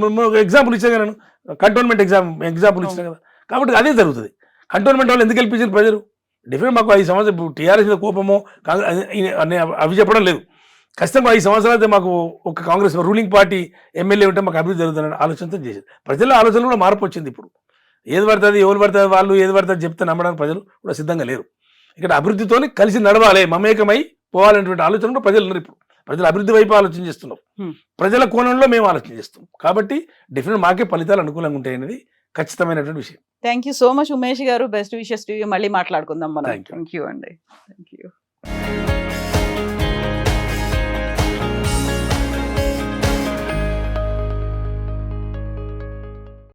ఎగ్జాంపుల్ ఇచ్చాను కదా, నేను కంటోన్మెంట్ ఎగ్జాంపుల్ ఇచ్చిన కదా. కాబట్టి అదే జరుగుతుంది. కంటోన్మెంట్ వాళ్ళు ఎందుకు గెలిపించారు ప్రజలు? డెఫినెట్ మాకు 5 సంవత్సరాలు టీఆర్ఎస్ మీద కోపమో అవి చెప్పడం లేదు. ఖచ్చితంగా 5 సంవత్సరాలు అయితే మాకు ఒక కాంగ్రెస్ రూలింగ్ పార్టీ ఎమ్మెల్యే ఉంటే మాకు అభివృద్ధి జరుగుతుందని ఆలోచనతో చేసేది. ప్రజల ఆలోచన కూడా మార్పు వచ్చింది. ఇప్పుడు ఏది పడుతుంది, ఎవరు పడుతుంది, వాళ్ళు ఏది పడుతుంది చెప్తే నమ్మడానికి ప్రజలు కూడా సిద్ధంగా లేరు. ఇక్కడ అభివృద్ధితో కలిసి నడవాలి, మమేకమై పోవాలనేటువంటి ఆలోచన కూడా ప్రజలు ఉన్నారు. ఇప్పుడు ప్రజలు అభివృద్ధి వైపు ఆలోచన చేస్తున్నారు, ప్రజల కోణంలో మేము ఆలోచన చేస్తాం. కాబట్టి డెఫినెట్ మాకే ఫలితాలు అనుకూలంగా ఉంటాయనేది ఖచ్చితమైనటువంటి విషయం. Thank you so much Umesh garu. Best wishes to you. మళ్ళీ మాట్లాడుకుందాం మనం. థ్యాంక్ యూ అండి. Thank you.